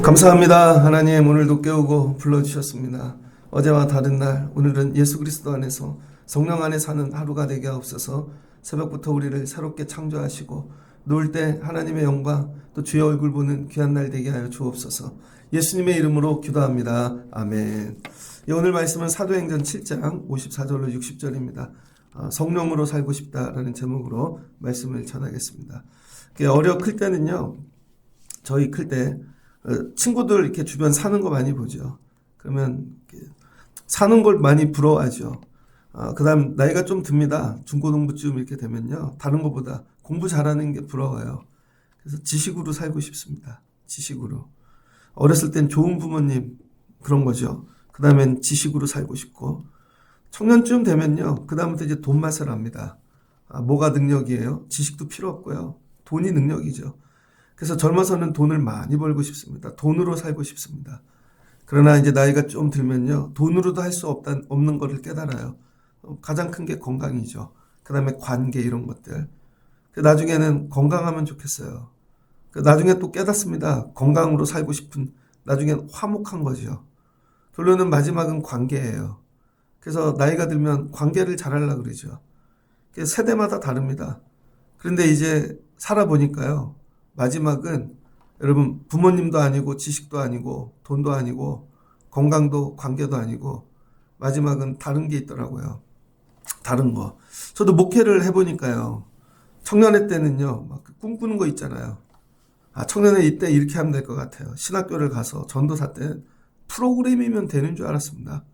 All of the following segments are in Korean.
감사합니다. 하나님 오늘도 깨우고 불러주셨습니다. 어제와 다른 날 오늘은 예수 그리스도 안에서 성령 안에 사는 하루가 되게 하옵소서. 새벽부터 우리를 새롭게 창조하시고 누울 때 하나님의 영광 또 주의 얼굴 보는 귀한 날 되게 하여 주옵소서. 예수님의 이름으로 기도합니다. 아멘. 오늘 말씀은 사도행전 7장 54절로 60절입니다. 성령으로 살고 싶다라는 제목으로 말씀을 전하겠습니다. 어려 클 때는요, 저희 클 때 친구들 이렇게 주변 사는 거 많이 보죠. 그러면 사는 걸 많이 부러워하죠. 그 다음 나이가 좀 듭니다. 중고등부쯤 이렇게 되면요, 다른 것보다 공부 잘하는 게 부러워요. 그래서 지식으로 살고 싶습니다. 지식으로. 어렸을 땐 좋은 부모님 그런 거죠. 그 다음엔 지식으로 살고 싶고, 청년쯤 되면요, 그 다음부터 이제 돈 맛을 압니다. 뭐가 능력이에요? 지식도 필요 없고요. 돈이 능력이죠. 그래서 젊어서는 돈을 많이 벌고 싶습니다. 돈으로 살고 싶습니다. 그러나 이제 나이가 좀 들면요, 돈으로도 할 수 없는 것을 깨달아요. 가장 큰 게 건강이죠. 그 다음에 관계 이런 것들. 나중에는 건강하면 좋겠어요. 나중에 또 깨닫습니다. 건강으로 살고 싶은, 나중엔 화목한 거죠. 결론은 마지막은 관계예요. 그래서 나이가 들면 관계를 잘하려고 그러죠. 세대마다 다릅니다. 그런데 이제 살아보니까요, 마지막은 여러분 부모님도 아니고 지식도 아니고 돈도 아니고 건강도 관계도 아니고 마지막은 다른 게 있더라고요. 다른 거. 저도 목회를 해보니까요, 청년회 때는요, 막 꿈꾸는 거 있잖아요. 청년회 이때 이렇게 하면 될 것 같아요. 신학교를 가서 전도사 때 프로그램이면 되는 줄 알았습니다.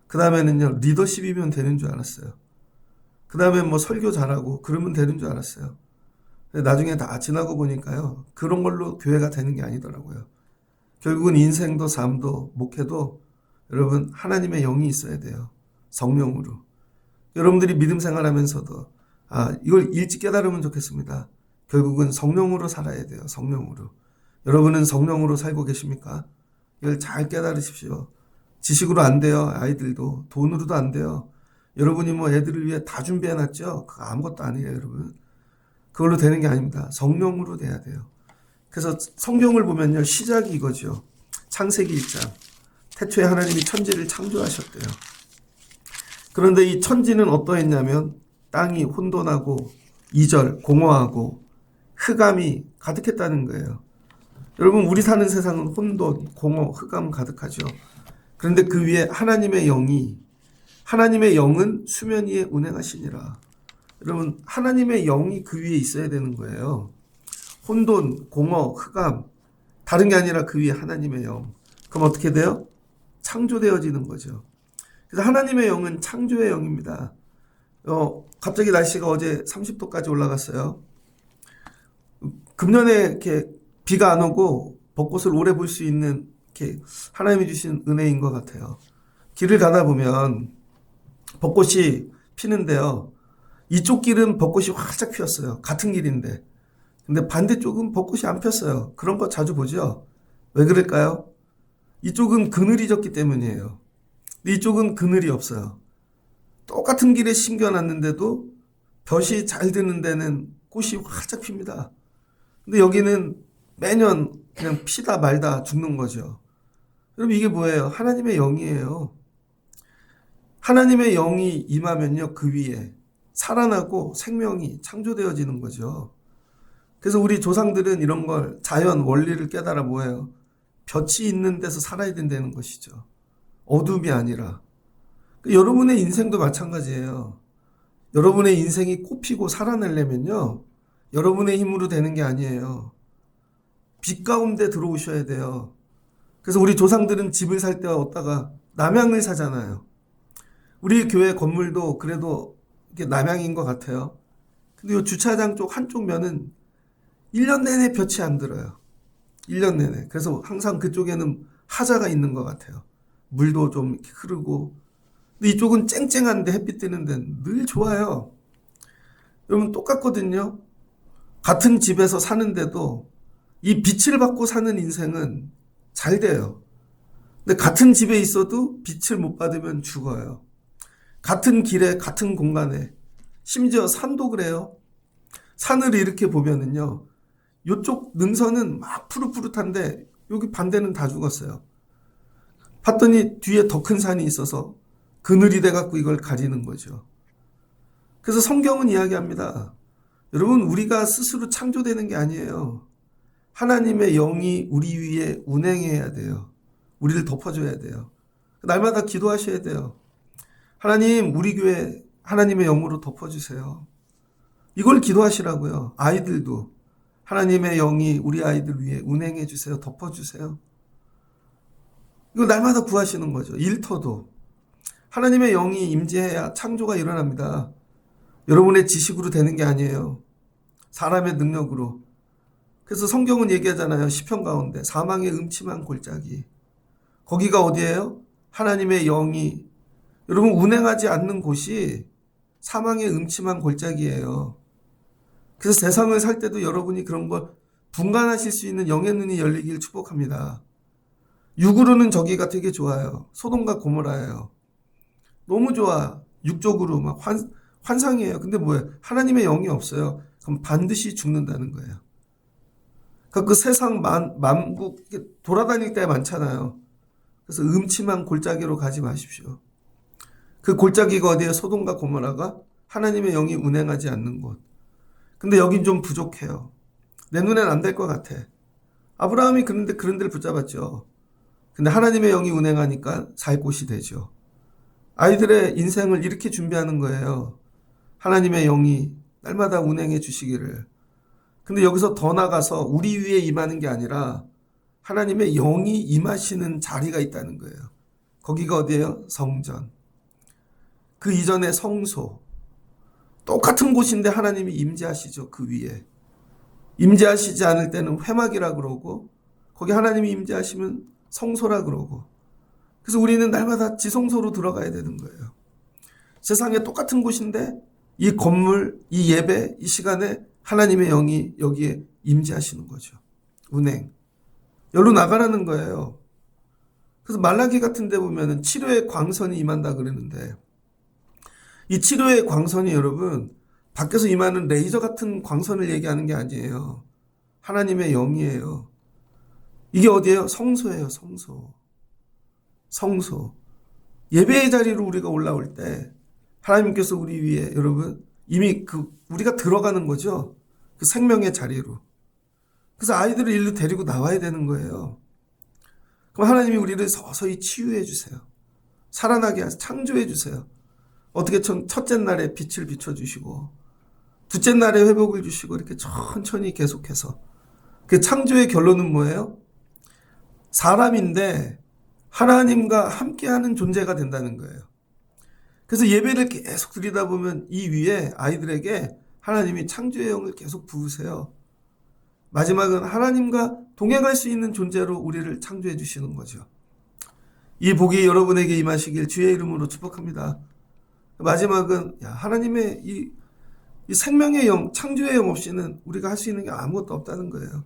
그 다음에는요, 리더십이면 되는 줄 알았어요. 그 다음에 뭐 설교 잘하고 그러면 되는 줄 알았어요. 나중에 다 지나고 보니까요, 그런 걸로 교회가 되는 게 아니더라고요. 결국은 인생도 삶도 목회도 여러분 하나님의 영이 있어야 돼요. 성령으로. 여러분들이 믿음 생활하면서도 이걸 일찍 깨달으면 좋겠습니다. 결국은 성령으로 살아야 돼요. 성령으로. 여러분은 성령으로 살고 계십니까? 이걸 잘 깨달으십시오. 지식으로 안 돼요. 아이들도. 돈으로도 안 돼요. 여러분이 뭐 애들을 위해 다 준비해놨죠? 그거 아무것도 아니에요, 여러분. 그걸로 되는 게 아닙니다. 성령으로 돼야 돼요. 그래서 성경을 보면요, 시작이 이거죠. 창세기 1장. 태초에 하나님이 천지를 창조하셨대요. 그런데 이 천지는 어떠했냐면 땅이 혼돈하고 이절, 공허하고 흑암이 가득했다는 거예요. 여러분, 우리 사는 세상은 혼돈, 공허, 흑암 가득하죠. 그런데 그 위에 하나님의 영은 수면 위에 운행하시니라. 여러분, 하나님의 영이 그 위에 있어야 되는 거예요. 혼돈, 공허, 흑암, 다른 게 아니라 그 위에 하나님의 영. 그럼 어떻게 돼요? 창조되어지는 거죠. 그래서 하나님의 영은 창조의 영입니다. 갑자기 날씨가 어제 30도까지 올라갔어요. 금년에 이렇게 비가 안 오고 벚꽃을 오래 볼 수 있는 이렇게 하나님이 주신 은혜인 것 같아요. 길을 가다 보면 벚꽃이 피는데요, 이쪽 길은 벚꽃이 활짝 피었어요. 같은 길인데. 근데 반대쪽은 벚꽃이 안 폈어요. 그런 거 자주 보죠? 왜 그럴까요? 이쪽은 그늘이 졌기 때문이에요. 근데 이쪽은 그늘이 없어요. 똑같은 길에 심겨놨는데도 볕이 잘 드는 데는 꽃이 활짝 핍니다. 근데 여기는 매년 그냥 피다 말다 죽는 거죠. 여러분, 이게 뭐예요? 하나님의 영이에요. 하나님의 영이 임하면요, 그 위에 살아나고 생명이 창조되어지는 거죠. 그래서 우리 조상들은 이런 걸, 자연 원리를 깨달아 뭐예요? 볕이 있는 데서 살아야 된다는 것이죠. 어둠이 아니라. 여러분의 인생도 마찬가지예요. 여러분의 인생이 꽃피고 살아내려면요, 여러분의 힘으로 되는 게 아니에요. 빛 가운데 들어오셔야 돼요. 그래서 우리 조상들은 집을 살 때 얻다가 남향을 사잖아요. 우리 교회 건물도 그래도 이게 남향인 것 같아요. 근데 이 주차장 쪽 한쪽 면은 1년 내내 볕이 안 들어요. 1년 내내. 그래서 항상 그쪽에는 하자가 있는 것 같아요. 물도 좀 이렇게 흐르고. 근데 이쪽은 쨍쨍한데 햇빛 뜨는 데는 늘 좋아요. 여러분, 똑같거든요. 같은 집에서 사는데도 이 빛을 받고 사는 인생은 잘 돼요. 근데 같은 집에 있어도 빛을 못 받으면 죽어요. 같은 길에 같은 공간에 심지어 산도 그래요. 산을 이렇게 보면은요. 요쪽 능선은 막 푸릇푸릇한데 여기 반대는 다 죽었어요. 봤더니 뒤에 더 큰 산이 있어서 그늘이 돼갖고 이걸 가리는 거죠. 그래서 성경은 이야기합니다. 여러분 우리가 스스로 창조되는 게 아니에요. 하나님의 영이 우리 위에 운행해야 돼요. 우리를 덮어줘야 돼요. 날마다 기도하셔야 돼요. 하나님 우리 교회 하나님의 영으로 덮어주세요. 이걸 기도하시라고요. 아이들도 하나님의 영이 우리 아이들 위에 운행해 주세요. 덮어주세요. 이거 날마다 구하시는 거죠. 일터도 하나님의 영이 임재해야 창조가 일어납니다. 여러분의 지식으로 되는 게 아니에요. 사람의 능력으로. 그래서 성경은 얘기하잖아요. 시편 가운데 사망의 음침한 골짜기. 거기가 어디예요? 하나님의 영이 여러분 운행하지 않는 곳이 사망의 음침한 골짜기예요. 그래서 세상을 살 때도 여러분이 그런 걸 분간하실 수 있는 영의 눈이 열리길 축복합니다. 육으로는 저기가 되게 좋아요. 소돔과 고모라예요. 너무 좋아. 육적으로 막 환상이에요. 근데 뭐예요? 하나님의 영이 없어요. 그럼 반드시 죽는다는 거예요. 그러니까 그 세상 만국 돌아다닐 때 많잖아요. 그래서 음침한 골짜기로 가지 마십시오. 그 골짜기가 어디에 소돔과 고모라가 하나님의 영이 운행하지 않는 곳. 근데 여긴 좀 부족해요. 내 눈엔 안 될 것 같아. 아브라함이 그런 데를 붙잡았죠. 근데 하나님의 영이 운행하니까 살 곳이 되죠. 아이들의 인생을 이렇게 준비하는 거예요. 하나님의 영이 날마다 운행해 주시기를. 근데 여기서 더 나가서 우리 위에 임하는 게 아니라 하나님의 영이 임하시는 자리가 있다는 거예요. 거기가 어디예요? 성전. 그 이전에 성소. 똑같은 곳인데 하나님이 임재하시죠. 그 위에. 임재하시지 않을 때는 회막이라 그러고 거기 하나님이 임재하시면 성소라 그러고 그래서 우리는 날마다 지성소로 들어가야 되는 거예요. 세상에 똑같은 곳인데 이 건물, 이 예배, 이 시간에 하나님의 영이 여기에 임재하시는 거죠. 운행. 여기로 나가라는 거예요. 그래서 말라기 같은 데 보면은 치료의 광선이 임한다 그러는데 이 치료의 광선이 여러분 밖에서 임하는 레이저 같은 광선을 얘기하는 게 아니에요. 하나님의 영이에요. 이게 어디예요? 성소예요. 성소. 성소. 예배의 자리로 우리가 올라올 때 하나님께서 우리 위에 여러분 이미 우리가 들어가는 거죠. 그 생명의 자리로. 그래서 아이들을 일로 데리고 나와야 되는 거예요. 그럼 하나님이 우리를 서서히 치유해 주세요. 살아나게 하세요. 창조해 주세요. 어떻게 첫째 날에 빛을 비춰주시고 둘째 날에 회복을 주시고 이렇게 천천히 계속해서 그 창조의 결론은 뭐예요? 사람인데 하나님과 함께하는 존재가 된다는 거예요. 그래서 예배를 계속 드리다 보면 이 위에 아이들에게 하나님이 창조의 영을 계속 부으세요. 마지막은 하나님과 동행할 수 있는 존재로 우리를 창조해 주시는 거죠. 이 복이 여러분에게 임하시길 주의 이름으로 축복합니다. 마지막은 하나님의 이 생명의 영, 창조의 영 없이는 우리가 할 수 있는 게 아무것도 없다는 거예요.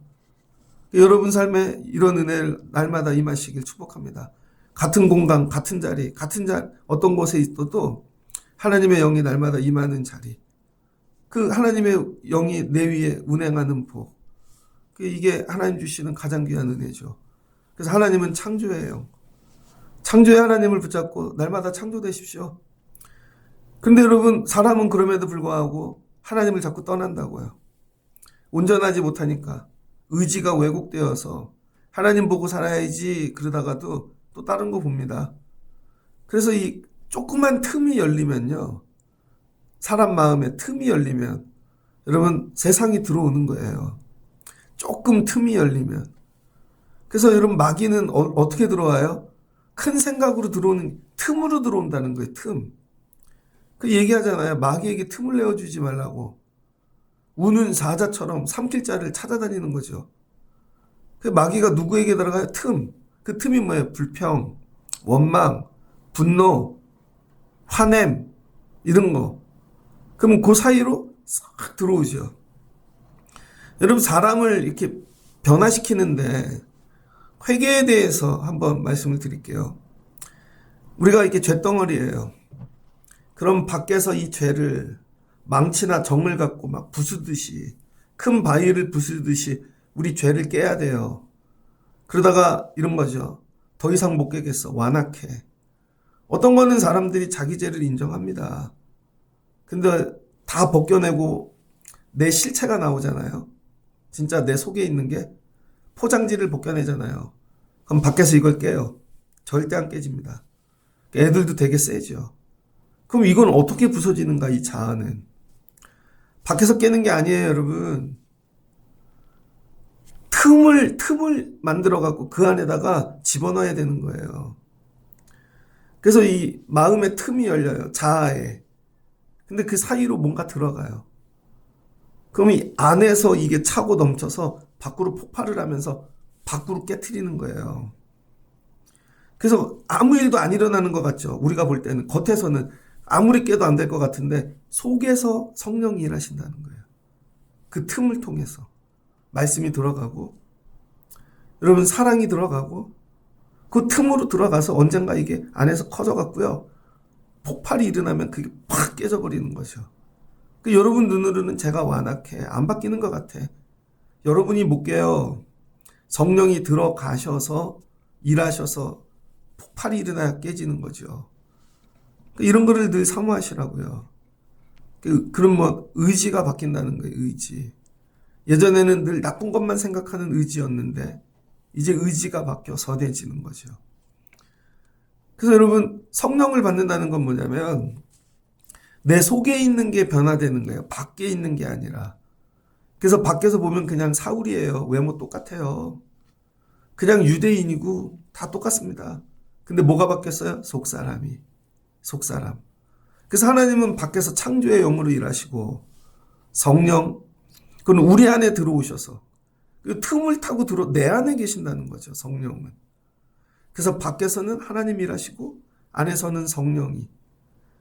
여러분 삶에 이런 은혜를 날마다 임하시길 축복합니다. 같은 공간, 같은 자리, 어떤 곳에 있어도 하나님의 영이 날마다 임하는 자리. 그 하나님의 영이 내 위에 운행하는 복. 이게 하나님 주시는 가장 귀한 은혜죠. 그래서 하나님은 창조의 영. 창조의 하나님을 붙잡고 날마다 창조되십시오. 근데 여러분 사람은 그럼에도 불구하고 하나님을 자꾸 떠난다고요. 온전하지 못하니까 의지가 왜곡되어서 하나님 보고 살아야지 그러다가도 또 다른 거 봅니다. 그래서 이 조그만 틈이 열리면요. 사람 마음에 틈이 열리면 여러분 세상이 들어오는 거예요. 조금 틈이 열리면. 그래서 여러분 마귀는 어떻게 들어와요? 큰 생각으로 들어오는 틈으로 들어온다는 거예요. 틈. 그 얘기하잖아요. 마귀에게 틈을 내어주지 말라고. 우는 사자처럼 삼킬 자를 찾아다니는 거죠. 그 마귀가 누구에게 들어가요? 틈. 그 틈이 뭐예요? 불평, 원망, 분노, 화냄 이런 거. 그럼 그 사이로 싹 들어오죠. 여러분 사람을 이렇게 변화시키는데 회개에 대해서 한번 말씀을 드릴게요. 우리가 이렇게 쇳덩어리예요. 그럼 밖에서 이 죄를 망치나 정을 갖고 막 부수듯이, 큰 바위를 부수듯이 우리 죄를 깨야 돼요. 그러다가 이런 거죠. 더 이상 못 깨겠어. 완악해. 어떤 거는 사람들이 자기 죄를 인정합니다. 근데 다 벗겨내고 내 실체가 나오잖아요. 진짜 내 속에 있는 게 포장지를 벗겨내잖아요. 그럼 밖에서 이걸 깨요. 절대 안 깨집니다. 애들도 되게 세죠. 그럼 이건 어떻게 부서지는가, 이 자아는. 밖에서 깨는 게 아니에요, 여러분. 틈을 만들어갖고 그 안에다가 집어넣어야 되는 거예요. 그래서 이 마음의 틈이 열려요, 자아에. 근데 그 사이로 뭔가 들어가요. 그럼 이 안에서 이게 차고 넘쳐서 밖으로 폭발을 하면서 밖으로 깨트리는 거예요. 그래서 아무 일도 안 일어나는 것 같죠. 우리가 볼 때는 겉에서는 아무리 깨도 안 될 것 같은데 속에서 성령이 일하신다는 거예요. 그 틈을 통해서 말씀이 들어가고, 여러분 사랑이 들어가고, 그 틈으로 들어가서 언젠가 이게 안에서 커져갖고요, 폭발이 일어나면 그게 팍 깨져버리는 거죠. 여러분 눈으로는 제가 완악해, 안 바뀌는 것 같아. 여러분이 못 깨요. 성령이 들어가셔서 일하셔서 폭발이 일어나야 깨지는 거죠. 이런 거를 늘 사모하시라고요. 그럼 뭐 의지가 바뀐다는 거예요. 의지. 예전에는 늘 나쁜 것만 생각하는 의지였는데 이제 의지가 바뀌어 선해지는 거죠. 그래서 여러분, 성령을 받는다는 건 뭐냐면 내 속에 있는 게 변화되는 거예요. 밖에 있는 게 아니라. 그래서 밖에서 보면 그냥 사울이에요. 외모 똑같아요. 그냥 유대인이고 다 똑같습니다. 근데 뭐가 바뀌었어요? 속사람이. 속사람. 그래서 하나님은 밖에서 창조의 영으로 일하시고, 성령, 그건 우리 안에 들어오셔서 그 틈을 타고 내 안에 계신다는 거죠, 성령은. 그래서 밖에서는 하나님이 일하시고 안에서는 성령이.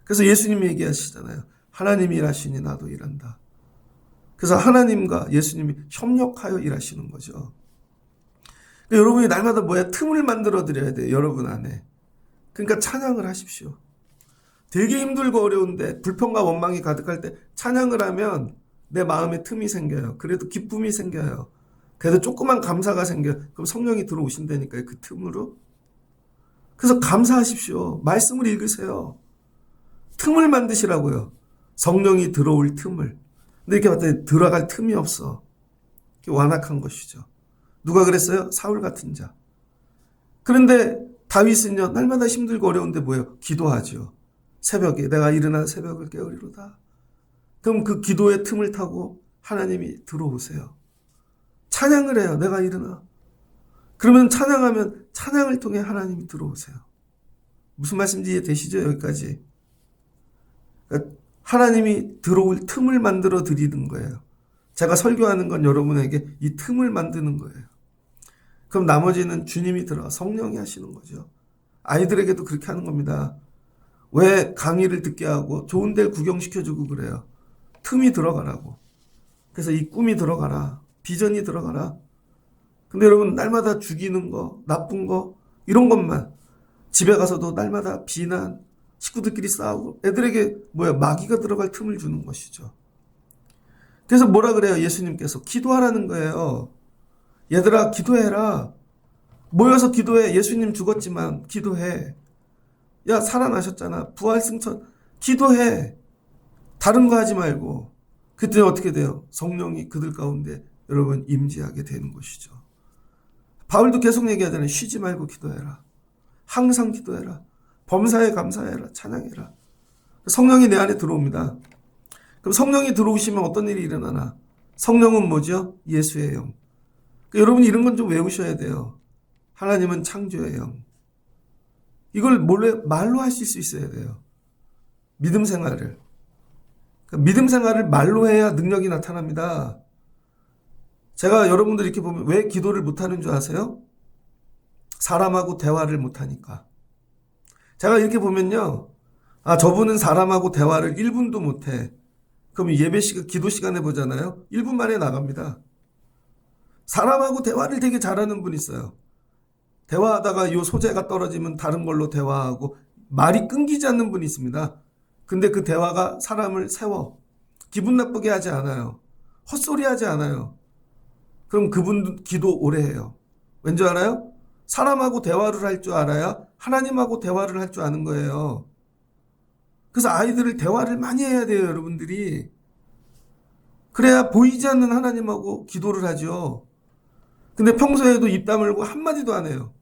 그래서 예수님이 얘기하시잖아요. 하나님이 일하시니 나도 일한다. 그래서 하나님과 예수님이 협력하여 일하시는 거죠. 그러니까 여러분이 날마다 뭐야? 틈을 만들어 드려야 돼요, 여러분 안에. 그러니까 찬양을 하십시오. 되게 힘들고 어려운데 불평과 원망이 가득할 때 찬양을 하면 내 마음에 틈이 생겨요. 그래도 기쁨이 생겨요. 그래도 조그만 감사가 생겨요. 그럼 성령이 들어오신다니까요, 그 틈으로. 그래서 감사하십시오. 말씀을 읽으세요. 틈을 만드시라고요. 성령이 들어올 틈을. 근데 이렇게 봤더니 들어갈 틈이 없어. 완악한 것이죠. 누가 그랬어요? 사울 같은 자. 그런데 다윗은요, 날마다 힘들고 어려운데 뭐예요? 기도하죠. 새벽에 내가 일어나 새벽을 깨우리로다. 그럼 그 기도의 틈을 타고 하나님이 들어오세요. 찬양을 해요. 내가 일어나. 그러면 찬양하면 찬양을 통해 하나님이 들어오세요. 무슨 말씀인지 이해되시죠? 여기까지. 그러니까 하나님이 들어올 틈을 만들어 드리는 거예요. 제가 설교하는 건 여러분에게 이 틈을 만드는 거예요. 그럼 나머지는 주님이 들어가 성령이 하시는 거죠. 아이들에게도 그렇게 하는 겁니다. 왜 강의를 듣게 하고 좋은 데를 구경시켜주고 그래요? 틈이 들어가라고. 그래서 이 꿈이 들어가라. 비전이 들어가라. 근데 여러분, 날마다 죽이는 거, 나쁜 거, 이런 것만. 집에 가서도 날마다 비난, 식구들끼리 싸우고, 애들에게 마귀가 들어갈 틈을 주는 것이죠. 그래서 뭐라 그래요? 예수님께서 기도하라는 거예요. 얘들아, 기도해라. 모여서 기도해. 예수님 죽었지만 기도해. 야, 살아나셨잖아. 부활 승천. 기도해. 다른 거 하지 말고. 그때 어떻게 돼요? 성령이 그들 가운데 여러분 임재하게 되는 것이죠. 바울도 계속 얘기하잖아요. 쉬지 말고 기도해라. 항상 기도해라. 범사에 감사해라. 찬양해라. 성령이 내 안에 들어옵니다. 그럼 성령이 들어오시면 어떤 일이 일어나나? 성령은 뭐죠? 예수의 영. 그러니까 여러분 이런 건 좀 외우셔야 돼요. 하나님은 창조의 영. 이걸 말로 하실 수 있어야 돼요. 믿음 생활을. 그러니까 믿음 생활을 말로 해야 능력이 나타납니다. 제가 여러분들 이렇게 보면 왜 기도를 못하는 줄 아세요? 사람하고 대화를 못하니까. 제가 이렇게 보면요. 저분은 사람하고 대화를 1분도 못해. 그럼 기도 시간에 보잖아요. 1분 만에 나갑니다. 사람하고 대화를 되게 잘하는 분 있어요. 대화하다가 이 소재가 떨어지면 다른 걸로 대화하고 말이 끊기지 않는 분이 있습니다. 근데 그 대화가 사람을 세워. 기분 나쁘게 하지 않아요. 헛소리 하지 않아요. 그럼 그분 기도 오래 해요. 왠지 알아요? 사람하고 대화를 할 줄 알아야 하나님하고 대화를 할 줄 아는 거예요. 그래서 아이들을 대화를 많이 해야 돼요, 여러분들이. 그래야 보이지 않는 하나님하고 기도를 하죠. 근데 평소에도 입 다물고 한마디도 안 해요.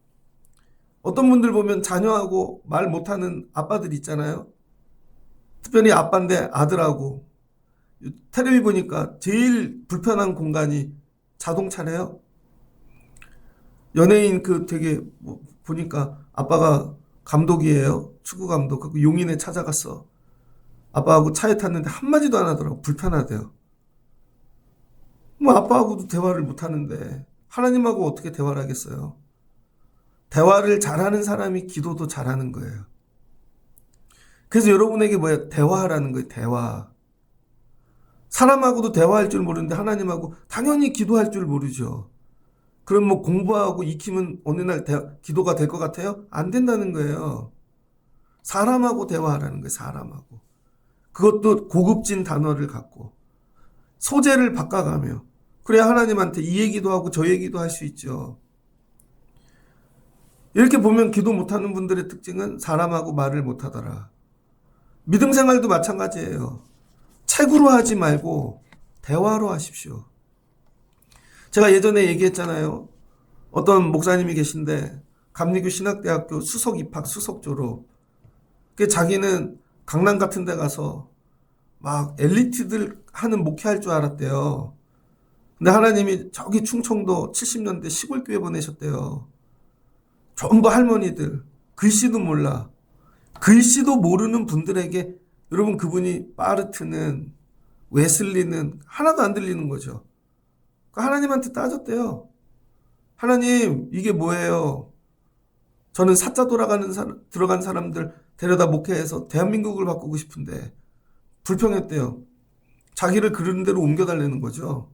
어떤 분들 보면 자녀하고 말 못하는 아빠들 있잖아요. 특별히 아빠인데 아들하고. 텔레비 보니까 제일 불편한 공간이 자동차래요. 연예인 그 되게 보니까 아빠가 감독이에요. 축구 감독. 그 용인에 찾아갔어. 아빠하고 차에 탔는데 한마디도 안 하더라고. 불편하대요. 뭐 아빠하고도 대화를 못 하는데 하나님하고 어떻게 대화를 하겠어요? 대화를 잘하는 사람이 기도도 잘하는 거예요. 그래서 여러분에게 뭐예요? 대화하라는 거예요. 대화. 사람하고도 대화할 줄 모르는데 하나님하고 당연히 기도할 줄 모르죠. 그럼 뭐 공부하고 익히면 어느 날 기도가 될 것 같아요? 안 된다는 거예요. 사람하고 대화하라는 거예요. 사람하고. 그것도 고급진 단어를 갖고 소재를 바꿔가며 그래야 하나님한테 이 얘기도 하고 저 얘기도 할 수 있죠. 이렇게 보면 기도 못하는 분들의 특징은 사람하고 말을 못하더라. 믿음 생활도 마찬가지예요. 책으로 하지 말고 대화로 하십시오. 제가 예전에 얘기했잖아요. 어떤 목사님이 계신데 감리교 신학대학교 수석 입학 수석 졸업. 자기는 강남 같은 데 가서 막 엘리트들 하는 목회할 줄 알았대요. 근데 하나님이 저기 충청도 70년대 시골교회 보내셨대요. 전부 할머니들. 글씨도 몰라. 글씨도 모르는 분들에게 여러분 그분이 파르트는 웨슬리는 하나도 안 들리는 거죠. 하나님한테 따졌대요. 하나님 이게 뭐예요? 저는 사자 들어간 사람들 데려다 목회해서 대한민국을 바꾸고 싶은데 불평했대요. 자기를 그런 대로 옮겨달라는 거죠.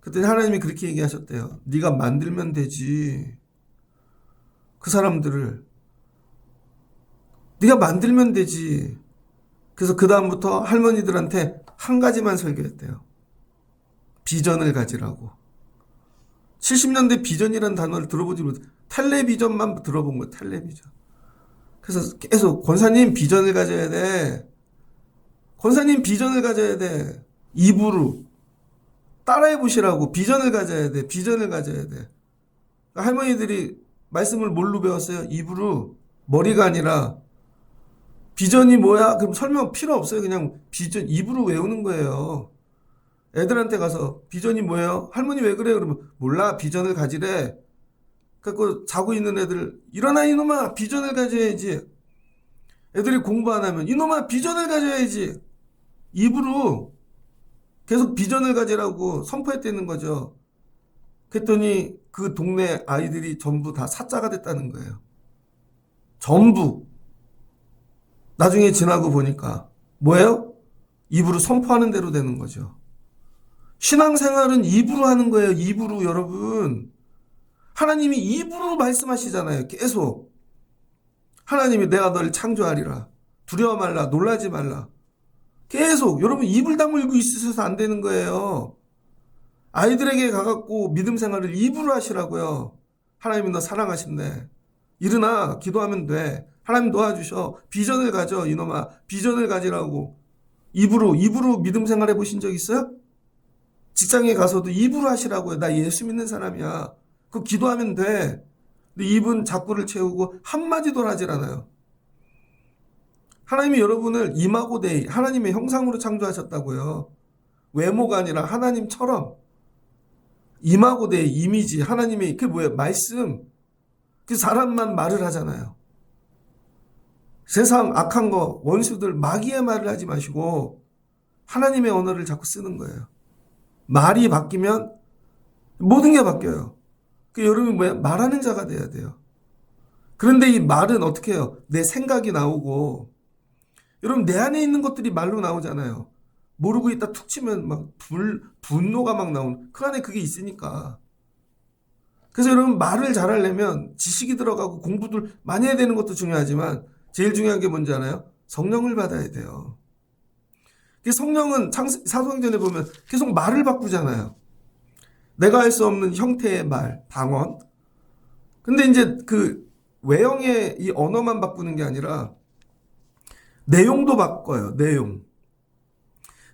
그랬더니 하나님이 그렇게 얘기하셨대요. 네가 만들면 되지. 그 사람들을 네가 만들면 되지. 그래서 그 다음부터 할머니들한테 한 가지만 설교했대요. 비전을 가지라고. 70년대 비전이라는 단어를 들어보지 못해 텔레비전만 들어본 거예요. 텔레비전. 그래서 계속 권사님 비전을 가져야 돼. 권사님 비전을 가져야 돼. 입으로 따라해 보시라고. 비전을 가져야 돼. 비전을 가져야 돼. 할머니들이 말씀을 뭘로 배웠어요? 입으로. 머리가 아니라. 비전이 뭐야? 그럼 설명 필요 없어요. 그냥 비전 입으로 외우는 거예요. 애들한테 가서 비전이 뭐예요? 할머니 왜 그래? 그러면 몰라. 비전을 가지래. 그래서 자고 있는 애들 일어나 이놈아 비전을 가져야지. 애들이 공부 안 하면 이놈아 비전을 가져야지. 입으로 계속 비전을 가지라고 선포했다는 거죠. 그랬더니 그 동네 아이들이 전부 다 사자가 됐다는 거예요. 전부. 나중에 지나고 보니까 뭐예요? 입으로 선포하는 대로 되는 거죠. 신앙생활은 입으로 하는 거예요. 입으로 여러분. 하나님이 입으로 말씀하시잖아요. 계속. 하나님이 내가 너를 창조하리라. 두려워 말라. 놀라지 말라. 계속. 여러분 입을 다물고 있으셔서 안 되는 거예요. 아이들에게 가갖고 믿음 생활을 입으로 하시라고요. 하나님이 너 사랑하신대. 일어나 기도하면 돼. 하나님 도와주셔. 비전을 가져 이놈아. 비전을 가지라고. 입으로 믿음 생활 해보신 적 있어요? 직장에 가서도 입으로 하시라고요. 나 예수 믿는 사람이야. 그거 기도하면 돼. 근데 입은 작구를 채우고 한마디도 하질 않아요. 하나님이 여러분을 이마고데이 하나님의 형상으로 창조하셨다고요. 외모가 아니라 하나님처럼. 이마고데이 이미지 하나님의 그게 뭐예요? 말씀. 그 사람만 말을 하잖아요. 세상 악한 거 원수들 마귀의 말을 하지 마시고 하나님의 언어를 자꾸 쓰는 거예요. 말이 바뀌면 모든 게 바뀌어요. 여러분 뭐야? 말하는 자가 돼야 돼요. 그런데 이 말은 어떻게 해요? 내 생각이 나오고 여러분 내 안에 있는 것들이 말로 나오잖아요. 모르고 있다 툭 치면 막 분노가 막 나오는 그 안에 그게 있으니까. 그래서 여러분 말을 잘하려면 지식이 들어가고 공부들 많이 해야 되는 것도 중요하지만 제일 중요한 게 뭔지 알아요? 성령을 받아야 돼요. 성령은 사도행전에 보면 계속 말을 바꾸잖아요. 내가 할 수 없는 형태의 말, 방언. 근데 이제 그 외형의 이 언어만 바꾸는 게 아니라 내용도 바꿔요. 내용.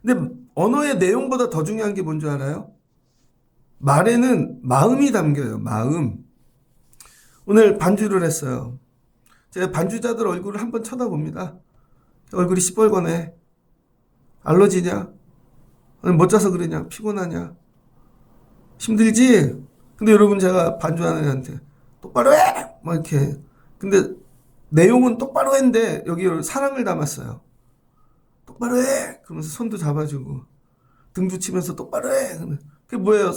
근데 언어의 내용보다 더 중요한 게 뭔지 알아요? 말에는 마음이 담겨요. 마음. 오늘 반주를 했어요. 제가 반주자들 얼굴을 한번 쳐다봅니다. 얼굴이 시뻘건해. 알러지냐? 오늘 못 자서 그러냐? 피곤하냐? 힘들지? 근데 여러분, 제가 반주하는 애한테 똑바로 해! 막 이렇게. 근데 내용은 똑바로 했는데 여기 사랑을 담았어요. 똑바로 해! 그러면서 손도 잡아주고 등도 치면서 똑바로 해! 그게 뭐예요?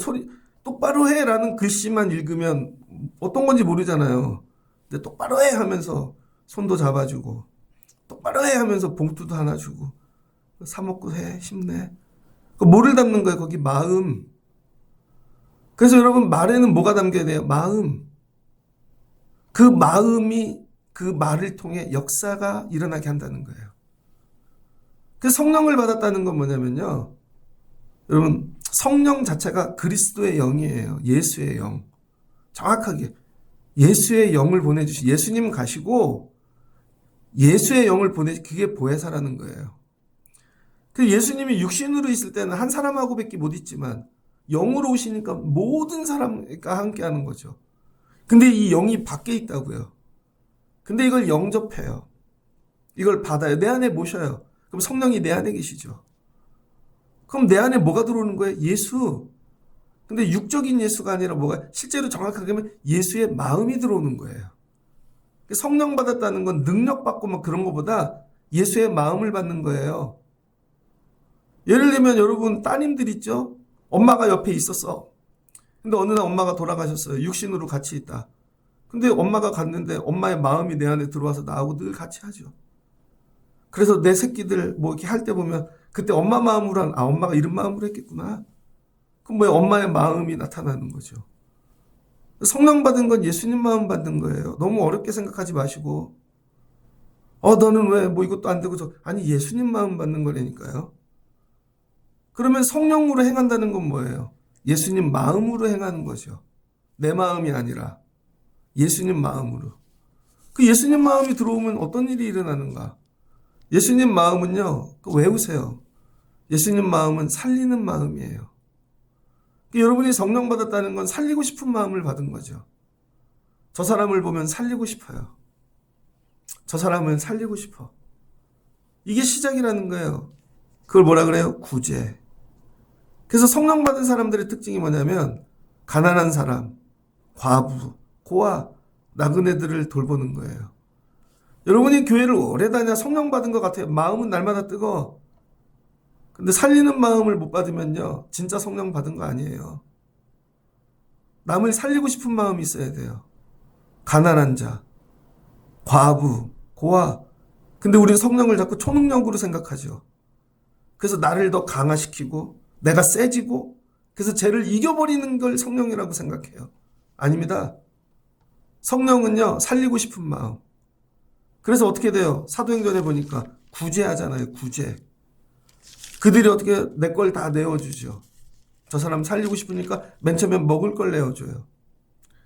똑바로 해! 라는 글씨만 읽으면 어떤 건지 모르잖아요. 근데 똑바로 해! 하면서 손도 잡아주고 똑바로 해! 하면서 봉투도 하나 주고 사 먹고 해! 힘내. 뭐를 담는 거예요? 거기 마음. 그래서 여러분, 말에는 뭐가 담겨야 돼요? 마음. 그 마음이 그 말을 통해 역사가 일어나게 한다는 거예요. 그 성령을 받았다는 건 뭐냐면요. 여러분, 성령 자체가 그리스도의 영이에요. 예수의 영. 정확하게 예수의 영을 보내주시. 예수님 가시고 예수의 영을 그게 보혜사라는 거예요. 그 예수님이 육신으로 있을 때는 한 사람하고밖에 못 있지만 영으로 오시니까 모든 사람과 함께 하는 거죠. 근데 이 영이 밖에 있다고요. 근데 이걸 영접해요. 이걸 받아요. 내 안에 모셔요. 그럼 성령이 내 안에 계시죠. 그럼 내 안에 뭐가 들어오는 거예요? 예수. 근데 육적인 예수가 아니라 뭐가 실제로 정확하게 하면 예수의 마음이 들어오는 거예요. 성령 받았다는 건 능력 받고 막 그런 것보다 예수의 마음을 받는 거예요. 예를 들면 여러분, 따님들 있죠? 엄마가 옆에 있었어. 근데 어느 날 엄마가 돌아가셨어요. 육신으로 같이 있다. 근데 엄마가 갔는데 엄마의 마음이 내 안에 들어와서 나하고 늘 같이 하죠. 그래서 내 새끼들 뭐 이렇게 할 때 보면 그때 엄마 마음으로 엄마가 이런 마음으로 했겠구나. 그럼 뭐야? 엄마의 마음이 나타나는 거죠. 성령 받은 건 예수님 마음 받는 거예요. 너무 어렵게 생각하지 마시고 너는 왜 뭐 이것도 안 되고 아니, 예수님 마음 받는 거라니까요. 그러면 성령으로 행한다는 건 뭐예요? 예수님 마음으로 행하는 거죠. 내 마음이 아니라 예수님 마음으로. 그 예수님 마음이 들어오면 어떤 일이 일어나는가? 예수님 마음은요, 외우세요. 예수님 마음은 살리는 마음이에요. 여러분이 성령 받았다는 건 살리고 싶은 마음을 받은 거죠. 저 사람을 보면 살리고 싶어요. 저 사람은 살리고 싶어. 이게 시작이라는 거예요. 그걸 뭐라 그래요? 구제. 그래서 성령 받은 사람들의 특징이 뭐냐면 가난한 사람, 과부, 고아, 나그네들을 돌보는 거예요. 여러분이 교회를 오래 다녀 성령 받은 것 같아요. 마음은 날마다 뜨거. 근데 살리는 마음을 못 받으면요, 진짜 성령 받은 거 아니에요. 남을 살리고 싶은 마음이 있어야 돼요. 가난한 자, 과부, 고아. 근데 우리는 성령을 자꾸 초능력으로 생각하죠. 그래서 나를 더 강화시키고 내가 세지고 그래서 죄를 이겨버리는 걸 성령이라고 생각해요. 아닙니다. 성령은요, 살리고 싶은 마음. 그래서 어떻게 돼요? 사도행전에 보니까 구제하잖아요. 구제. 그들이 어떻게 내 걸 다 내어주죠. 저 사람 살리고 싶으니까 맨 처음에 먹을 걸 내어줘요.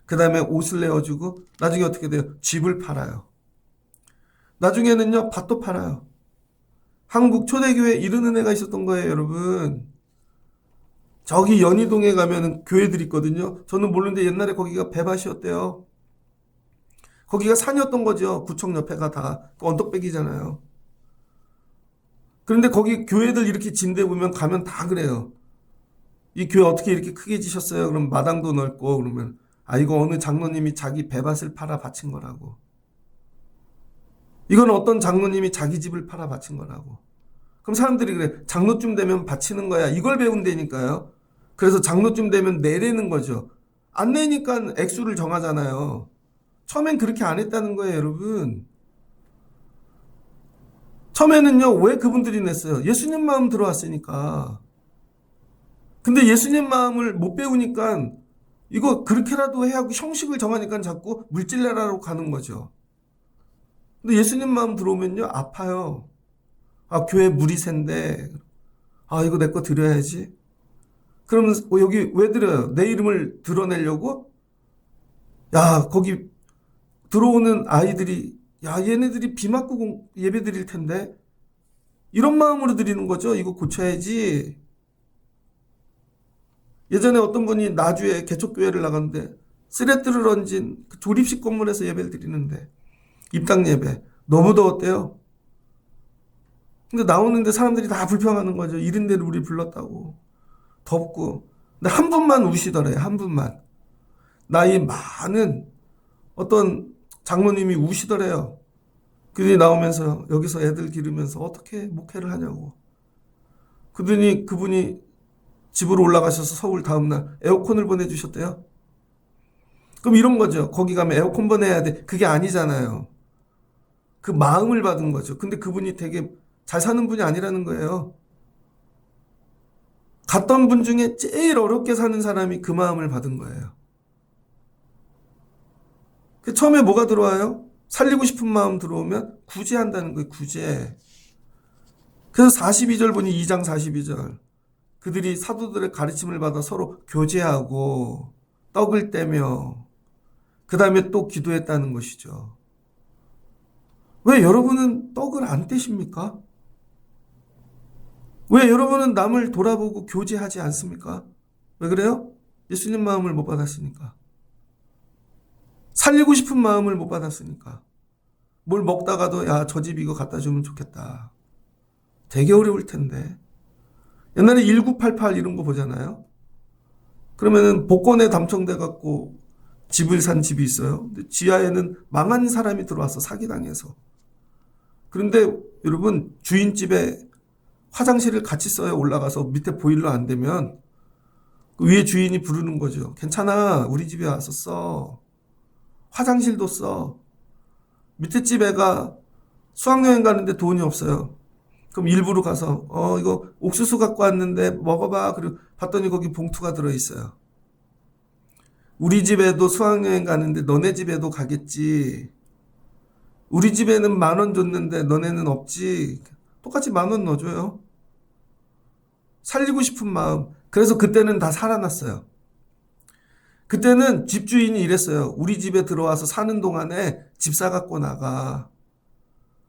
그 다음에 옷을 내어주고 나중에 어떻게 돼요? 집을 팔아요. 나중에는요, 밭도 팔아요. 한국 초대교회에 이런 은혜가 있었던 거예요, 여러분. 저기 연희동에 가면 교회들 있거든요. 저는 모르는데 옛날에 거기가 배밭이었대요. 거기가 산이었던 거죠. 구청 옆에가 다 언덕배기잖아요. 그런데 거기 교회들 이렇게 진대 보면 가면 다 그래요. 이 교회 어떻게 이렇게 크게 지셨어요? 그럼 마당도 넓고 그러면 이거 어느 장로님이 자기 배밭을 팔아 바친 거라고. 이건 어떤 장로님이 자기 집을 팔아 바친 거라고. 그럼 사람들이 그래, 장로쯤 되면 바치는 거야. 이걸 배운다니까요. 그래서 장로쯤 되면 내라는 거죠. 안 내니까 액수를 정하잖아요. 처음엔 그렇게 안 했다는 거예요, 여러분. 처음에는요, 왜 그분들이 냈어요? 예수님 마음 들어왔으니까. 근데 예수님 마음을 못 배우니까 이거 그렇게라도 해야 하고 형식을 정하니까 자꾸 물질 내라로 가는 거죠. 근데 예수님 마음 들어오면요, 아파요. 아, 교회 물이 샌데, 아, 이거 내 거 드려야지. 그러면 여기 왜 드려요? 내 이름을 드러내려고? 야, 거기 들어오는 아이들이, 야, 얘네들이 비 맞고 예배 드릴 텐데. 이런 마음으로 드리는 거죠. 이거 고쳐야지. 예전에 어떤 분이 나주에 개척교회를 나갔는데 쓰레기를 얹은 그 조립식 건물에서 예배를 드리는데 입당 예배 너무 더웠대요. 근데 나오는데 사람들이 다 불평하는 거죠. 이런 데를 우리 불렀다고. 덥고. 근데 한 분만 우시더래요. 한 분만. 나이 많은 어떤 장로님이 우시더래요. 그들이 나오면서 여기서 애들 기르면서 어떻게 목회를 하냐고. 그분이 집으로 올라가셔서 서울 다음날 에어컨을 보내주셨대요. 그럼 이런 거죠. 거기 가면 에어컨 보내야 돼. 그게 아니잖아요. 그 마음을 받은 거죠. 근데 그분이 되게 잘 사는 분이 아니라는 거예요. 갔던 분 중에 제일 어렵게 사는 사람이 그 마음을 받은 거예요. 그 처음에 뭐가 들어와요? 살리고 싶은 마음 들어오면 구제한다는 거예요. 구제. 그래서 42절 보니 2장 42절. 그들이 사도들의 가르침을 받아 서로 교제하고 떡을 떼며 그 다음에 또 기도했다는 것이죠. 왜 여러분은 떡을 안 떼십니까? 왜 여러분은 남을 돌아보고 교제하지 않습니까? 왜 그래요? 예수님 마음을 못 받았으니까. 살리고 싶은 마음을 못 받았으니까. 뭘 먹다가도 야, 저 집 이거 갖다 주면 좋겠다. 되게 어려울 텐데. 옛날에 1988 이런 거 보잖아요. 그러면은 복권에 당첨돼 갖고 집을 산 집이 있어요. 근데 지하에는 망한 사람이 들어와서 사기당해서. 그런데 여러분 주인집에 화장실을 같이 써야 올라가서 밑에 보일러 안 되면 그 위에 주인이 부르는 거죠. 괜찮아, 우리 집에 와서 써. 화장실도 써. 밑에 집 애가 수학여행 가는데 돈이 없어요. 그럼 일부러 가서 이거 옥수수 갖고 왔는데 먹어봐. 그리고 봤더니 거기 봉투가 들어있어요. 우리 집에도 수학여행 가는데 너네 집에도 가겠지. 우리 집에는 10,000원 줬는데 너네는 없지. 똑같이 10,000원 넣어줘요. 살리고 싶은 마음. 그래서 그때는 다 살아났어요. 그때는 집주인이 이랬어요. 우리 집에 들어와서 사는 동안에 집 사갖고 나가.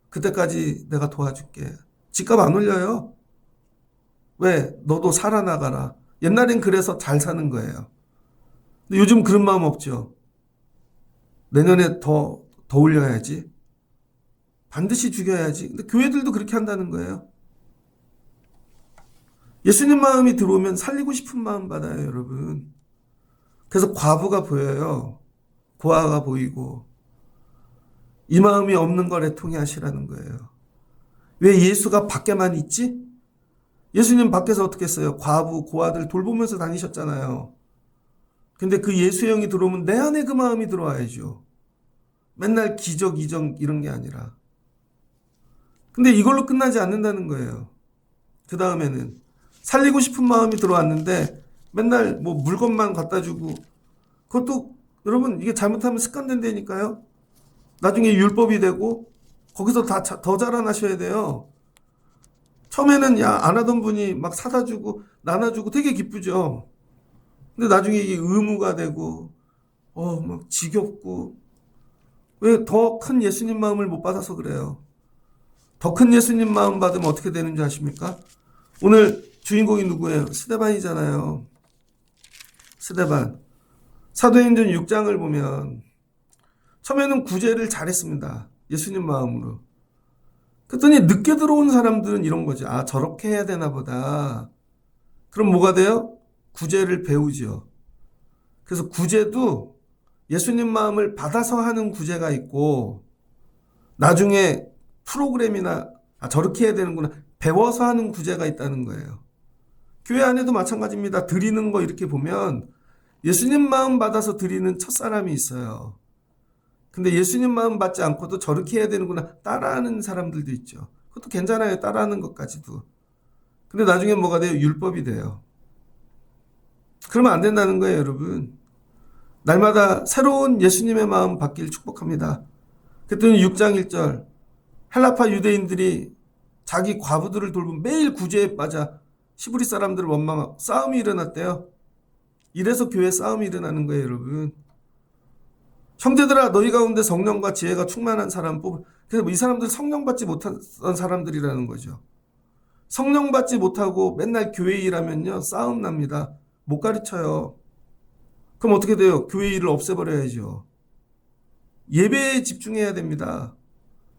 그때까지 내가 도와줄게. 집값 안 올려요. 왜? 너도 살아나가라. 옛날엔 그래서 잘 사는 거예요. 근데 요즘 그런 마음 없죠. 내년에 더 올려야지. 반드시 죽여야지. 근데 교회들도 그렇게 한다는 거예요. 예수님 마음이 들어오면 살리고 싶은 마음 받아요, 여러분. 그래서 과부가 보여요. 고아가 보이고. 이 마음이 없는 걸 애통해 하시라는 거예요. 왜 예수가 밖에만 있지? 예수님 밖에서 어떻게 했어요? 과부, 고아들 돌보면서 다니셨잖아요. 근데 그 예수의 영이 들어오면 내 안에 그 마음이 들어와야죠. 맨날 기적, 이적 이런 게 아니라. 근데 이걸로 끝나지 않는다는 거예요. 그 다음에는 살리고 싶은 마음이 들어왔는데 맨날 뭐 물건만 갖다 주고 그것도 여러분 이게 잘못하면 습관된다니까요. 나중에 율법이 되고 거기서 더 자라나셔야 돼요. 처음에는 안 하던 분이 막 사다 주고 나눠주고 되게 기쁘죠. 근데 나중에 이게 의무가 되고 막 지겹고 왜 더 큰 예수님 마음을 못 받아서 그래요. 더 큰 예수님 마음 받으면 어떻게 되는지 아십니까? 오늘 주인공이 누구예요? 스데반이잖아요. 스데반. 사도행전 6장을 보면 처음에는 구제를 잘했습니다. 예수님 마음으로. 그랬더니 늦게 들어온 사람들은 이런 거죠. 아, 저렇게 해야 되나 보다. 그럼 뭐가 돼요? 구제를 배우죠. 그래서 구제도 예수님 마음을 받아서 하는 구제가 있고 나중에 프로그램이나 저렇게 해야 되는구나 배워서 하는 구제가 있다는 거예요. 교회 안에도 마찬가지입니다. 드리는 거 이렇게 보면 예수님 마음 받아서 드리는 첫사람이 있어요. 근데 예수님 마음 받지 않고도 저렇게 해야 되는구나 따라하는 사람들도 있죠. 그것도 괜찮아요. 따라하는 것까지도. 근데 나중에 뭐가 돼요? 율법이 돼요. 그러면 안 된다는 거예요, 여러분. 날마다 새로운 예수님의 마음 받기를 축복합니다. 그랬더니 6장 1절 헬라파 유대인들이 자기 과부들을 돌보면 매일 구제에 빠져 시브리 사람들을 원망하고 싸움이 일어났대요. 이래서 교회 싸움이 일어나는 거예요, 여러분. 형제들아, 너희 가운데 성령과 지혜가 충만한 사람 뽑아. 그래서 이 사람들 성령 받지 못한 사람들이라는 거죠. 성령 받지 못하고 맨날 교회 일하면요, 싸움 납니다. 못 가르쳐요. 그럼 어떻게 돼요? 교회 일을 없애버려야죠. 예배에 집중해야 됩니다.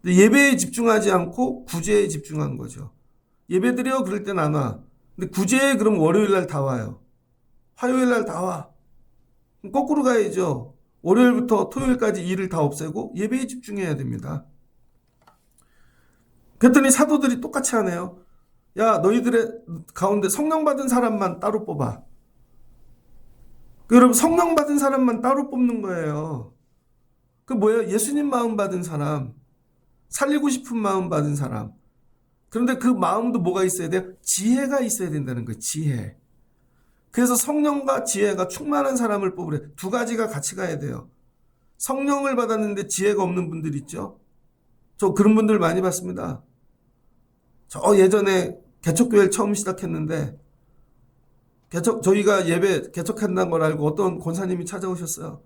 예배에 집중하지 않고 구제에 집중한 거죠. 예배 드려 그럴 땐 안 와. 근데 구제에 그럼 월요일 날 다 와요. 화요일 날 다 와. 거꾸로 가야죠. 월요일부터 토요일까지 일을 다 없애고 예배에 집중해야 됩니다. 그랬더니 사도들이 똑같이 하네요. 야, 너희들의 가운데 성령 받은 사람만 따로 뽑아. 여러분, 성령 받은 사람만 따로 뽑는 거예요. 그 뭐예요? 예수님 마음 받은 사람, 살리고 싶은 마음 받은 사람. 그런데 그 마음도 뭐가 있어야 돼요? 지혜가 있어야 된다는 거예요. 지혜. 그래서 성령과 지혜가 충만한 사람을 뽑으래. 두 가지가 같이 가야 돼요. 성령을 받았는데 지혜가 없는 분들 있죠? 저 그런 분들 많이 봤습니다. 저 예전에 개척교회를 처음 시작했는데 저희가 예배 개척한다는 걸 알고 어떤 권사님이 찾아오셨어요.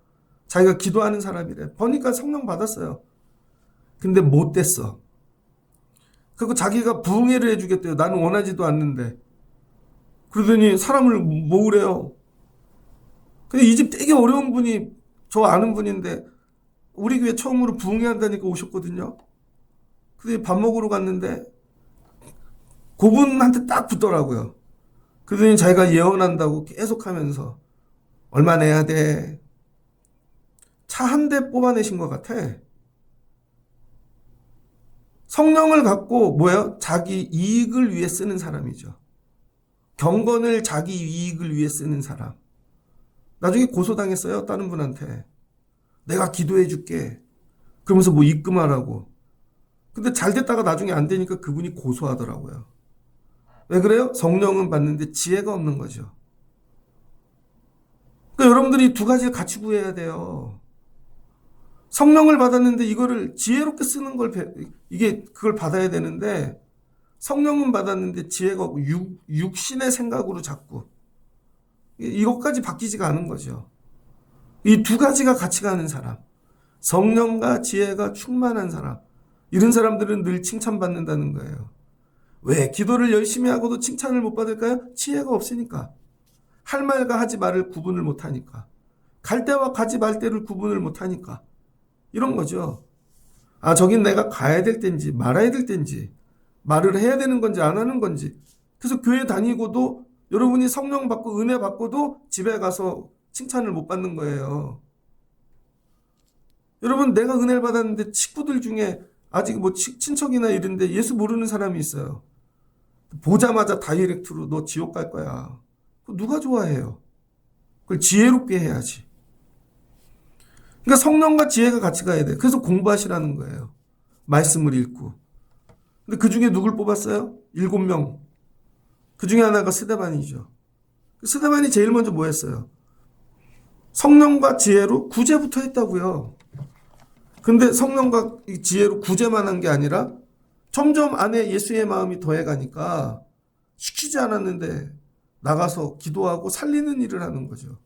자기가 기도하는 사람이래. 보니까 성령 받았어요. 근데 못 됐어. 그리고 자기가 부흥회를 해주겠대요. 나는 원하지도 않는데. 그러더니 사람을 모으래요. 근데 이 집 되게 어려운 분이 저 아는 분인데 우리 교회 처음으로 부흥회 한다니까 오셨거든요. 근데 밥 먹으러 갔는데 그분한테 딱 붙더라고요. 그러더니 자기가 예언한다고 계속 하면서 얼마 내야 돼. 차 한 대 뽑아내신 것 같아. 성령을 갖고 뭐예요? 자기 이익을 위해 쓰는 사람이죠. 경건을 자기 이익을 위해 쓰는 사람. 나중에 고소당했어요. 다른 분한테. 내가 기도해 줄게. 그러면서 뭐 입금하라고. 근데 잘 됐다가 나중에 안 되니까 그분이 고소하더라고요. 왜 그래요? 성령은 받는데 지혜가 없는 거죠. 그러니까 여러분들이 두 가지를 같이 구해야 돼요. 성령을 받았는데 이거를 지혜롭게 쓰는 걸 그걸 받아야 되는데 성령은 받았는데 지혜가 없고 육신의 생각으로 자꾸 이것까지 바뀌지가 않은 거죠. 이 두 가지가 같이 가는 사람, 성령과 지혜가 충만한 사람, 이런 사람들은 늘 칭찬받는다는 거예요. 왜? 기도를 열심히 하고도 칭찬을 못 받을까요? 지혜가 없으니까. 할 말과 하지 말을 구분을 못하니까. 갈 때와 가지 말 때를 구분을 못하니까. 이런 거죠. 아, 저긴 내가 가야 될 때인지 말아야 될 때인지 말을 해야 되는 건지 안 하는 건지. 그래서 교회 다니고도 여러분이 성령 받고 은혜 받고도 집에 가서 칭찬을 못 받는 거예요. 여러분, 내가 은혜를 받았는데 친구들 중에 아직 뭐 친척이나 이런데 예수 모르는 사람이 있어요. 보자마자 다이렉트로 너 지옥 갈 거야. 누가 좋아해요? 그걸 지혜롭게 해야지. 그러니까 성령과 지혜가 같이 가야 돼. 그래서 공부하시라는 거예요. 말씀을 읽고. 근데 그 중에 누굴 뽑았어요? 7명. 그 중에 하나가 스데반이죠. 스데반이 제일 먼저 뭐 했어요? 성령과 지혜로 구제부터 했다고요. 근데 성령과 지혜로 구제만 한 게 아니라 점점 안에 예수의 마음이 더해가니까 시키지 않았는데 나가서 기도하고 살리는 일을 하는 거죠.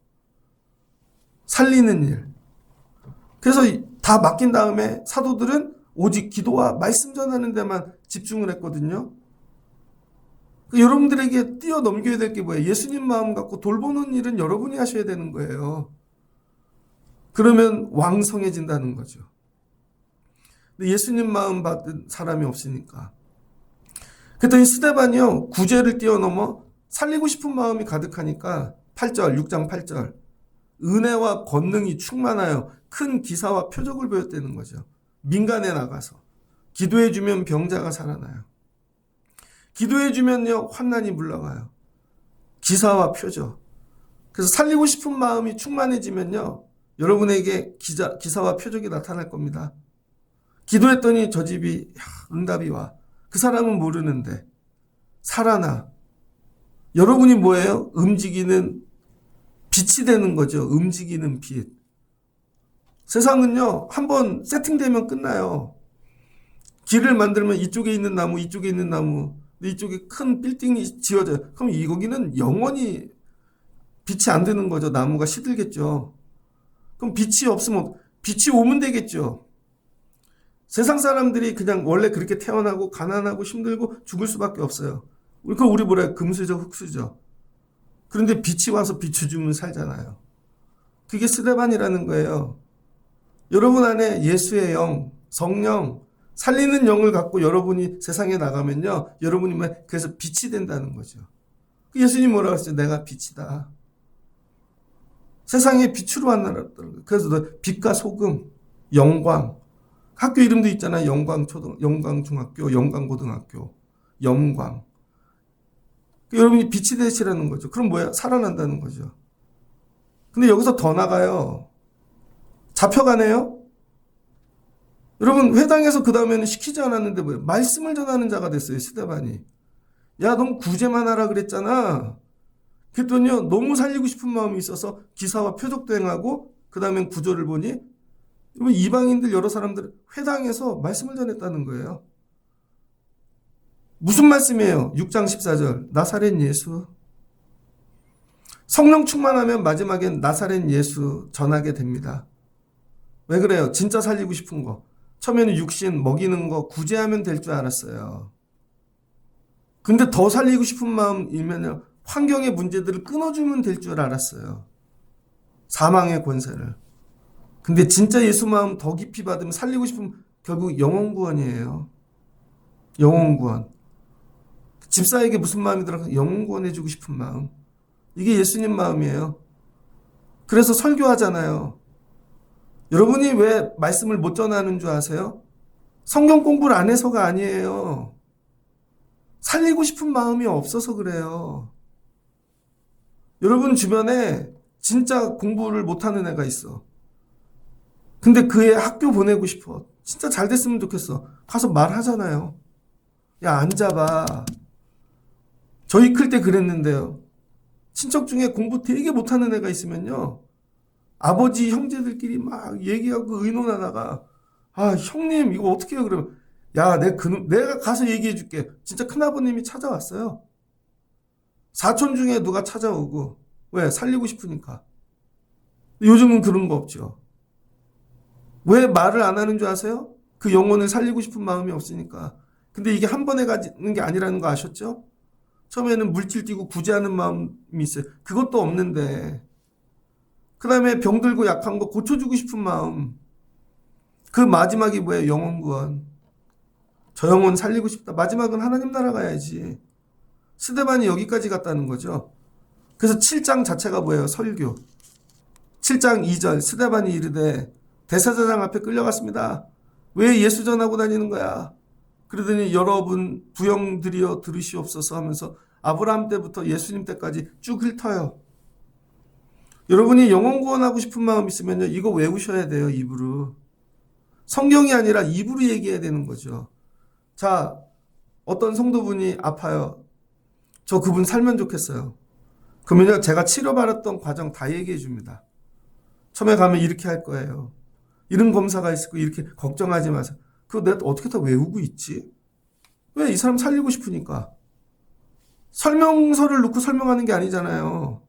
살리는 일. 그래서 다 맡긴 다음에 사도들은 오직 기도와 말씀 전하는 데만 집중을 했거든요. 여러분들에게 뛰어넘겨야 될 게 뭐예요? 예수님 마음 갖고 돌보는 일은 여러분이 하셔야 되는 거예요. 그러면 왕성해진다는 거죠. 근데 예수님 마음 받은 사람이 없으니까. 그랬더니 스데반이요, 구제를 뛰어넘어 살리고 싶은 마음이 가득하니까 8절, 6장 8절. 은혜와 권능이 충만하여 큰 기사와 표적을 보였다는 거죠. 민간에 나가서. 기도해주면 병자가 살아나요. 기도해주면요, 환난이 물러가요. 기사와 표적. 그래서 살리고 싶은 마음이 충만해지면요, 여러분에게 기사와 표적이 나타날 겁니다. 기도했더니 저 집이 응답이 와. 그 사람은 모르는데 살아나. 여러분이 뭐예요? 움직이는 빛이 되는 거죠. 움직이는 빛. 세상은요, 한번 세팅되면 끝나요. 길을 만들면 이쪽에 있는 나무, 이쪽에 있는 나무, 이쪽에 큰 빌딩이 지어져요. 그럼 거기는 영원히 빛이 안 드는 거죠. 나무가 시들겠죠. 그럼 빛이 없으면 빛이 오면 되겠죠. 세상 사람들이 그냥 원래 그렇게 태어나고 가난하고 힘들고 죽을 수밖에 없어요. 우리 뭐라 해요? 금수저 흙수저. 그런데 빛이 와서 비춰주면 살잖아요. 그게 스데반이라는 거예요. 여러분 안에 예수의 영, 성령, 살리는 영을 갖고 여러분이 세상에 나가면요, 여러분이 그래서 빛이 된다는 거죠. 예수님 뭐라고 했어요? 내가 빛이다. 세상에 빛으로 왔나라는 거예요. 그래서 빛과 소금, 영광, 학교 이름도 있잖아요. 영광중학교, 영광고등학교, 영광. 여러분이 빛이 되시라는 거죠. 그럼 뭐야? 살아난다는 거죠. 근데 여기서 더 나가요. 잡혀가네요? 여러분, 회당에서 그 다음에는 시키지 않았는데 뭐예요? 말씀을 전하는 자가 됐어요, 스데반이. 야, 넌 구제만 하라 그랬잖아. 그랬더니요, 너무 살리고 싶은 마음이 있어서 기사와 표적도 행하고, 그 다음엔 구조를 보니, 여러분, 이방인들 여러 사람들 회당에서 말씀을 전했다는 거예요. 무슨 말씀이에요? 6장 14절. 나사렛 예수. 성령 충만하면 마지막엔 나사렛 예수 전하게 됩니다. 왜 그래요? 진짜 살리고 싶은 거. 처음에는 육신 먹이는 거 구제하면 될 줄 알았어요. 근데 더 살리고 싶은 마음이면 환경의 문제들을 끊어주면 될 줄 알았어요. 사망의 권세를. 근데 진짜 예수 마음 더 깊이 받으면 살리고 싶으면 결국 영혼 구원이에요. 영혼 구원. 집사에게 무슨 마음이 들어가? 영혼 구원해주고 싶은 마음. 이게 예수님 마음이에요. 그래서 설교하잖아요. 여러분이 왜 말씀을 못 전하는 줄 아세요? 성경 공부를 안 해서가 아니에요. 살리고 싶은 마음이 없어서 그래요. 여러분 주변에 진짜 공부를 못하는 애가 있어. 근데 그 애 학교 보내고 싶어. 진짜 잘 됐으면 좋겠어. 가서 말하잖아요. 야, 앉아봐. 저희 클 때 그랬는데요. 친척 중에 공부 되게 못하는 애가 있으면요. 아버지 형제들끼리 막 얘기하고 의논하다가 아, 형님 이거 어떻게 해요? 그러면 야, 내가 가서 얘기해 줄게. 진짜 큰아버님이 찾아왔어요. 사촌 중에 누가 찾아오고. 왜? 살리고 싶으니까. 요즘은 그런 거 없죠. 왜 말을 안 하는 줄 아세요? 그 영혼을 살리고 싶은 마음이 없으니까. 근데 이게 한 번에 가지는 게 아니라는 거 아셨죠? 처음에는 물질 띄고 구제하는 마음이 있어요. 그것도 없는데. 그 다음에 병들고 약한 거 고쳐주고 싶은 마음. 그 마지막이 뭐예요? 영혼 구원. 저 영혼 살리고 싶다. 마지막은 하나님 나라 가야지. 스데반이 여기까지 갔다는 거죠. 그래서 7장 자체가 뭐예요? 설교. 7장 2절 스데반이 이르되 대사장장 앞에 끌려갔습니다. 왜 예수 전하고 다니는 거야? 그러더니 여러분 부영들이여 들으시옵소서 하면서 아브라함 때부터 예수님 때까지 쭉 훑어요. 여러분이 영혼 구원하고 싶은 마음 있으면요. 이거 외우셔야 돼요. 입으로. 성경이 아니라 입으로 얘기해야 되는 거죠. 자, 어떤 성도분이 아파요. 저 그분 살면 좋겠어요. 그러면요. 제가 치료받았던 과정 다 얘기해 줍니다. 처음에 가면 이렇게 할 거예요. 이런 검사가 있고 이렇게 걱정하지 마세요. 그거 내가 어떻게 다 외우고 있지? 왜? 이 사람 살리고 싶으니까. 설명서를 놓고 설명하는 게 아니잖아요.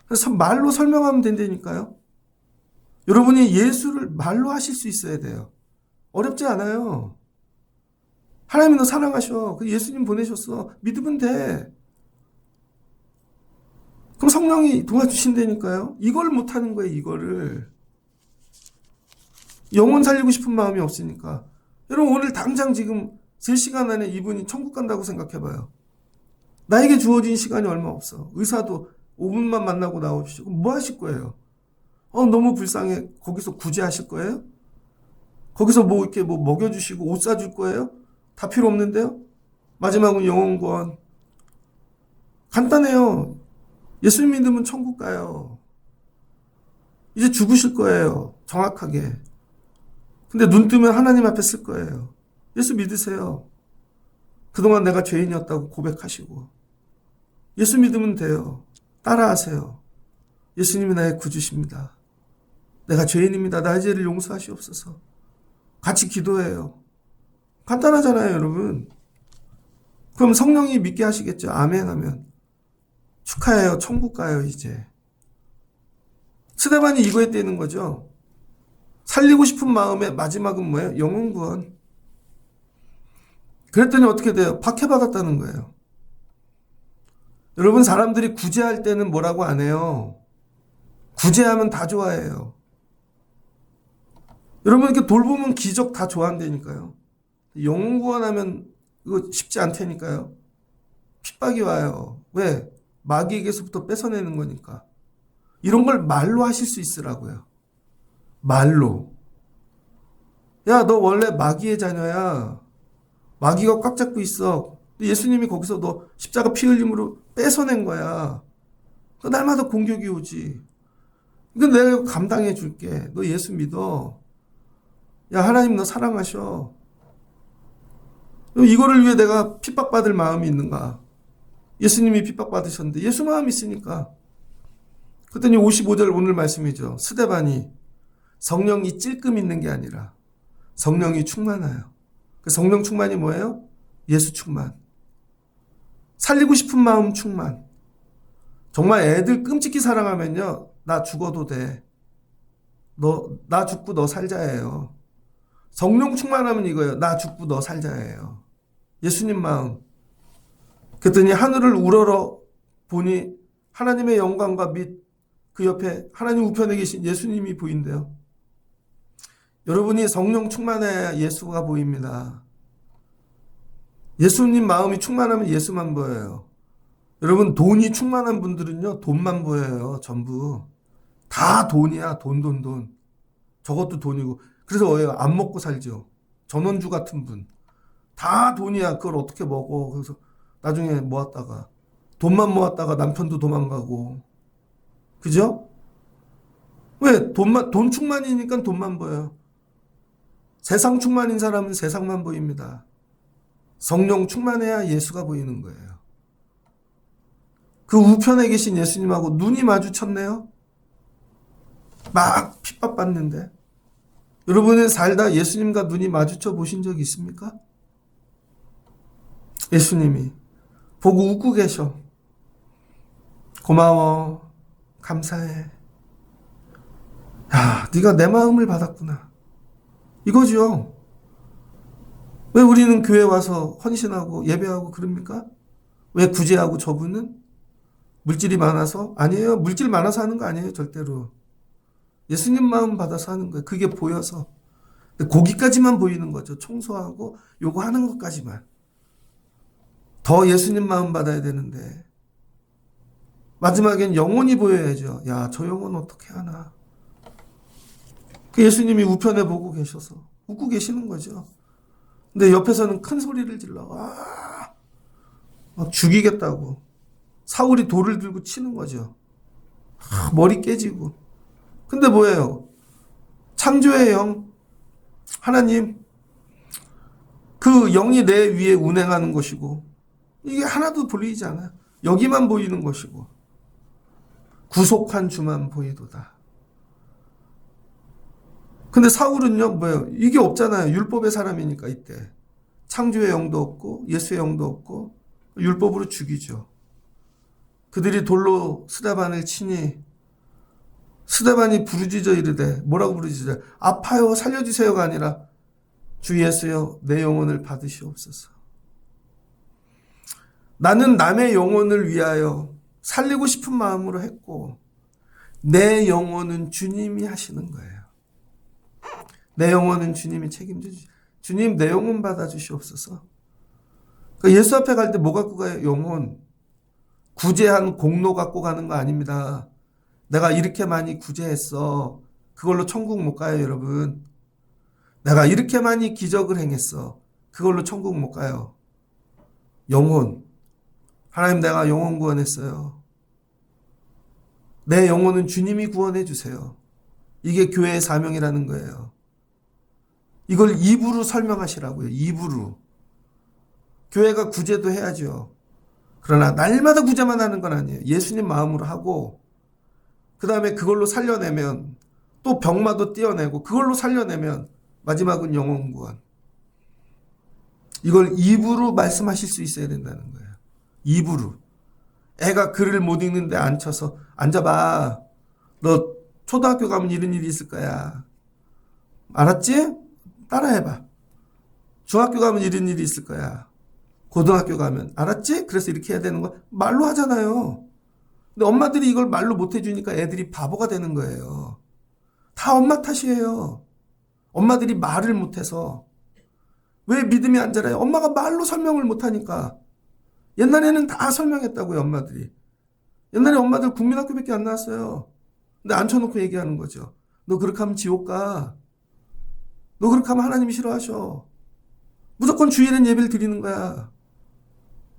그래서 말로 설명하면 된다니까요. 여러분이 예수를 말로 하실 수 있어야 돼요. 어렵지 않아요. 하나님이 너 사랑하셔. 예수님 보내셨어. 믿으면 돼. 그럼 성령이 도와주신다니까요. 이걸 못하는 거예요. 이거를. 영혼 살리고 싶은 마음이 없으니까. 여러분 오늘 당장 지금 3시간 안에 이분이 천국 간다고 생각해봐요. 나에게 주어진 시간이 얼마 없어. 의사도 5분만 만나고 나오시고 뭐 하실 거예요? 너무 불쌍해. 거기서 구제하실 거예요? 거기서 뭐 이렇게 뭐 먹여주시고 옷 사줄 거예요? 다 필요 없는데요? 마지막은 영혼 구원. 간단해요. 예수 믿으면 천국 가요. 이제 죽으실 거예요. 정확하게. 근데 눈 뜨면 하나님 앞에 쓸 거예요. 예수 믿으세요. 그동안 내가 죄인이었다고 고백하시고. 예수 믿으면 돼요. 따라하세요. 예수님이 나의 구주십니다. 내가 죄인입니다. 나의 죄를 용서하시옵소서. 같이 기도해요. 간단하잖아요, 여러분. 그럼 성령이 믿게 하시겠죠. 아멘 하면. 축하해요. 천국 가요, 이제. 스데반이 이거 했다는 거죠. 살리고 싶은 마음의 마지막은 뭐예요? 영혼 구원. 그랬더니 어떻게 돼요? 박해받았다는 거예요. 여러분, 사람들이 구제할 때는 뭐라고 안 해요? 구제하면 다 좋아해요. 여러분, 이렇게 돌보면 기적 다 좋아한다니까요. 영혼 구원하면 이거 쉽지 않다니까요. 핍박이 와요. 왜? 마귀에게서부터 뺏어내는 거니까. 이런 걸 말로 하실 수 있으라고요. 말로. 야, 너 원래 마귀의 자녀야. 마귀가 꽉 잡고 있어. 예수님이 거기서 너 십자가 피 흘림으로 뺏어낸 거야. 날마다 공격이 오지. 이건 내가 감당해 줄게. 너 예수 믿어. 야, 하나님 너 사랑하셔. 이거를 위해 내가 핍박받을 마음이 있는가? 예수님이 핍박받으셨는데 예수 마음이 있으니까. 그랬더니 55절 오늘 말씀이죠. 스데반이 성령이 찔끔 있는 게 아니라 성령이 충만해요. 그 성령 충만이 뭐예요? 예수 충만. 살리고 싶은 마음 충만. 정말 애들 끔찍히 사랑하면요. 나 죽어도 돼. 나 죽고 너 살자예요. 성령 충만하면 이거예요. 나 죽고 너 살자예요. 예수님 마음. 그랬더니 하늘을 우러러 보니 하나님의 영광과 및 그 옆에 하나님 우편에 계신 예수님이 보인대요. 여러분이 성령 충만해야 예수가 보입니다. 예수님 마음이 충만하면 예수만 보여요. 여러분 돈이 충만한 분들은요. 돈만 보여요. 전부. 다 돈이야. 돈. 저것도 돈이고. 그래서 뭐예요? 안 먹고 살죠. 전원주 같은 분. 다 돈이야. 그걸 어떻게 먹어. 그래서 나중에 모았다가 돈만 모았다가 남편도 도망가고. 그죠? 왜? 돈 충만이니까 돈만 보여요. 세상 충만인 사람은 세상만 보입니다. 성령 충만해야 예수가 보이는 거예요. 그 우편에 계신 예수님하고 눈이 마주쳤네요. 막 핍박받는데. 여러분은 살다 예수님과 눈이 마주쳐 보신 적 있습니까? 예수님이 보고 웃고 계셔. 고마워. 감사해. 야, 네가 내 마음을 받았구나. 이거죠. 왜 우리는 교회 와서 헌신하고 예배하고 그럽니까? 왜 구제하고 저분은? 물질이 많아서? 아니에요. 물질 많아서 하는 거 아니에요. 절대로. 예수님 마음 받아서 하는 거예요. 그게 보여서. 거기까지만 보이는 거죠. 청소하고 요거 하는 것까지만. 더 예수님 마음 받아야 되는데. 마지막엔 영혼이 보여야죠. 야, 저 영혼 어떻게 하나. 그 예수님이 우편에 보고 계셔서 웃고 계시는 거죠. 근데 옆에서는 큰 소리를 질러. 막 죽이겠다고. 사울이 돌을 들고 치는 거죠. 머리 깨지고. 근데 뭐예요? 창조의 영. 하나님. 그 영이 내 위에 운행하는 것이고. 이게 하나도 보이지 않아요. 여기만 보이는 것이고. 구속한 주만 보이도다. 근데 사울은요, 뭐예요? 이게 없잖아요. 율법의 사람이니까 이때. 창조의 영도 없고, 예수의 영도 없고, 율법으로 죽이죠. 그들이 돌로 스데반을 치니, 스데반이 부르짖어 이르되, 뭐라고 부르짖어요? 아파요, 살려주세요가 아니라, 주 예수여, 내 영혼을 받으시옵소서. 나는 남의 영혼을 위하여 살리고 싶은 마음으로 했고, 내 영혼은 주님이 하시는 거예요. 내 영혼은 주님이 책임져 주시. 주님 내 영혼 받아 주시옵소서. 그러니까 예수 앞에 갈 때 뭐 갖고 가요? 영혼. 구제한 공로 갖고 가는 거 아닙니다. 내가 이렇게 많이 구제했어. 그걸로 천국 못 가요, 여러분. 내가 이렇게 많이 기적을 행했어. 그걸로 천국 못 가요. 영혼. 하나님 내가 영혼 구원했어요. 내 영혼은 주님이 구원해 주세요. 이게 교회의 사명이라는 거예요. 이걸 입으로 설명하시라고요. 입으로. 교회가 구제도 해야죠. 그러나 날마다 구제만 하는 건 아니에요. 예수님 마음으로 하고 그 다음에 그걸로 살려내면 또 병마도 떼어내고 그걸로 살려내면 마지막은 영혼 구원. 이걸 입으로 말씀하실 수 있어야 된다는 거예요. 입으로. 애가 글을 못 읽는데 앉혀서 앉아봐. 너 초등학교 가면 이런 일이 있을 거야. 알았지? 따라해봐. 중학교 가면 이런 일이 있을 거야. 고등학교 가면. 알았지? 그래서 이렇게 해야 되는 거 말로 하잖아요. 근데 엄마들이 이걸 말로 못 해주니까 애들이 바보가 되는 거예요. 다 엄마 탓이에요. 엄마들이 말을 못해서. 왜 믿음이 안 자라요? 엄마가 말로 설명을 못하니까. 옛날에는 다 설명했다고요, 엄마들이. 옛날에 엄마들 국민학교밖에 안 나왔어요. 근데 앉혀놓고 얘기하는 거죠. 너 그렇게 하면 지옥 가. 너 그렇게 하면 하나님이 싫어하셔. 무조건 주일엔 예배를 드리는 거야.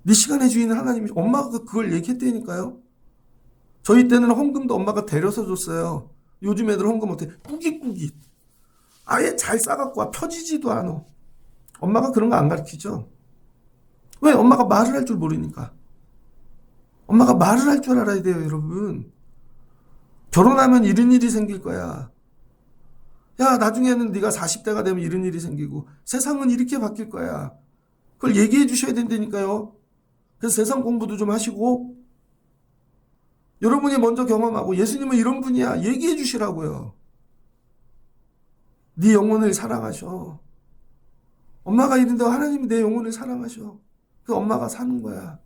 네 시간의 주인은 하나님이. 엄마가 그걸 얘기했다니까요. 저희 때는 헌금도 엄마가 데려서 줬어요. 요즘 애들 헌금 어떻게 꾸깃꾸깃. 아예 잘 싸갖고 와. 펴지지도 않아. 엄마가 그런 거 안 가르치죠. 왜? 엄마가 말을 할 줄 모르니까. 엄마가 말을 할 줄 알아야 돼요, 여러분. 결혼하면 이런 일이 생길 거야. 야, 나중에는 네가 40대가 되면 이런 일이 생기고 세상은 이렇게 바뀔 거야. 그걸 얘기해 주셔야 된다니까요. 그래서 세상 공부도 좀 하시고 여러분이 먼저 경험하고 예수님은 이런 분이야. 얘기해 주시라고요. 네 영혼을 사랑하셔. 엄마가 이런데 하나님이 내 영혼을 사랑하셔. 그 엄마가 사는 거야.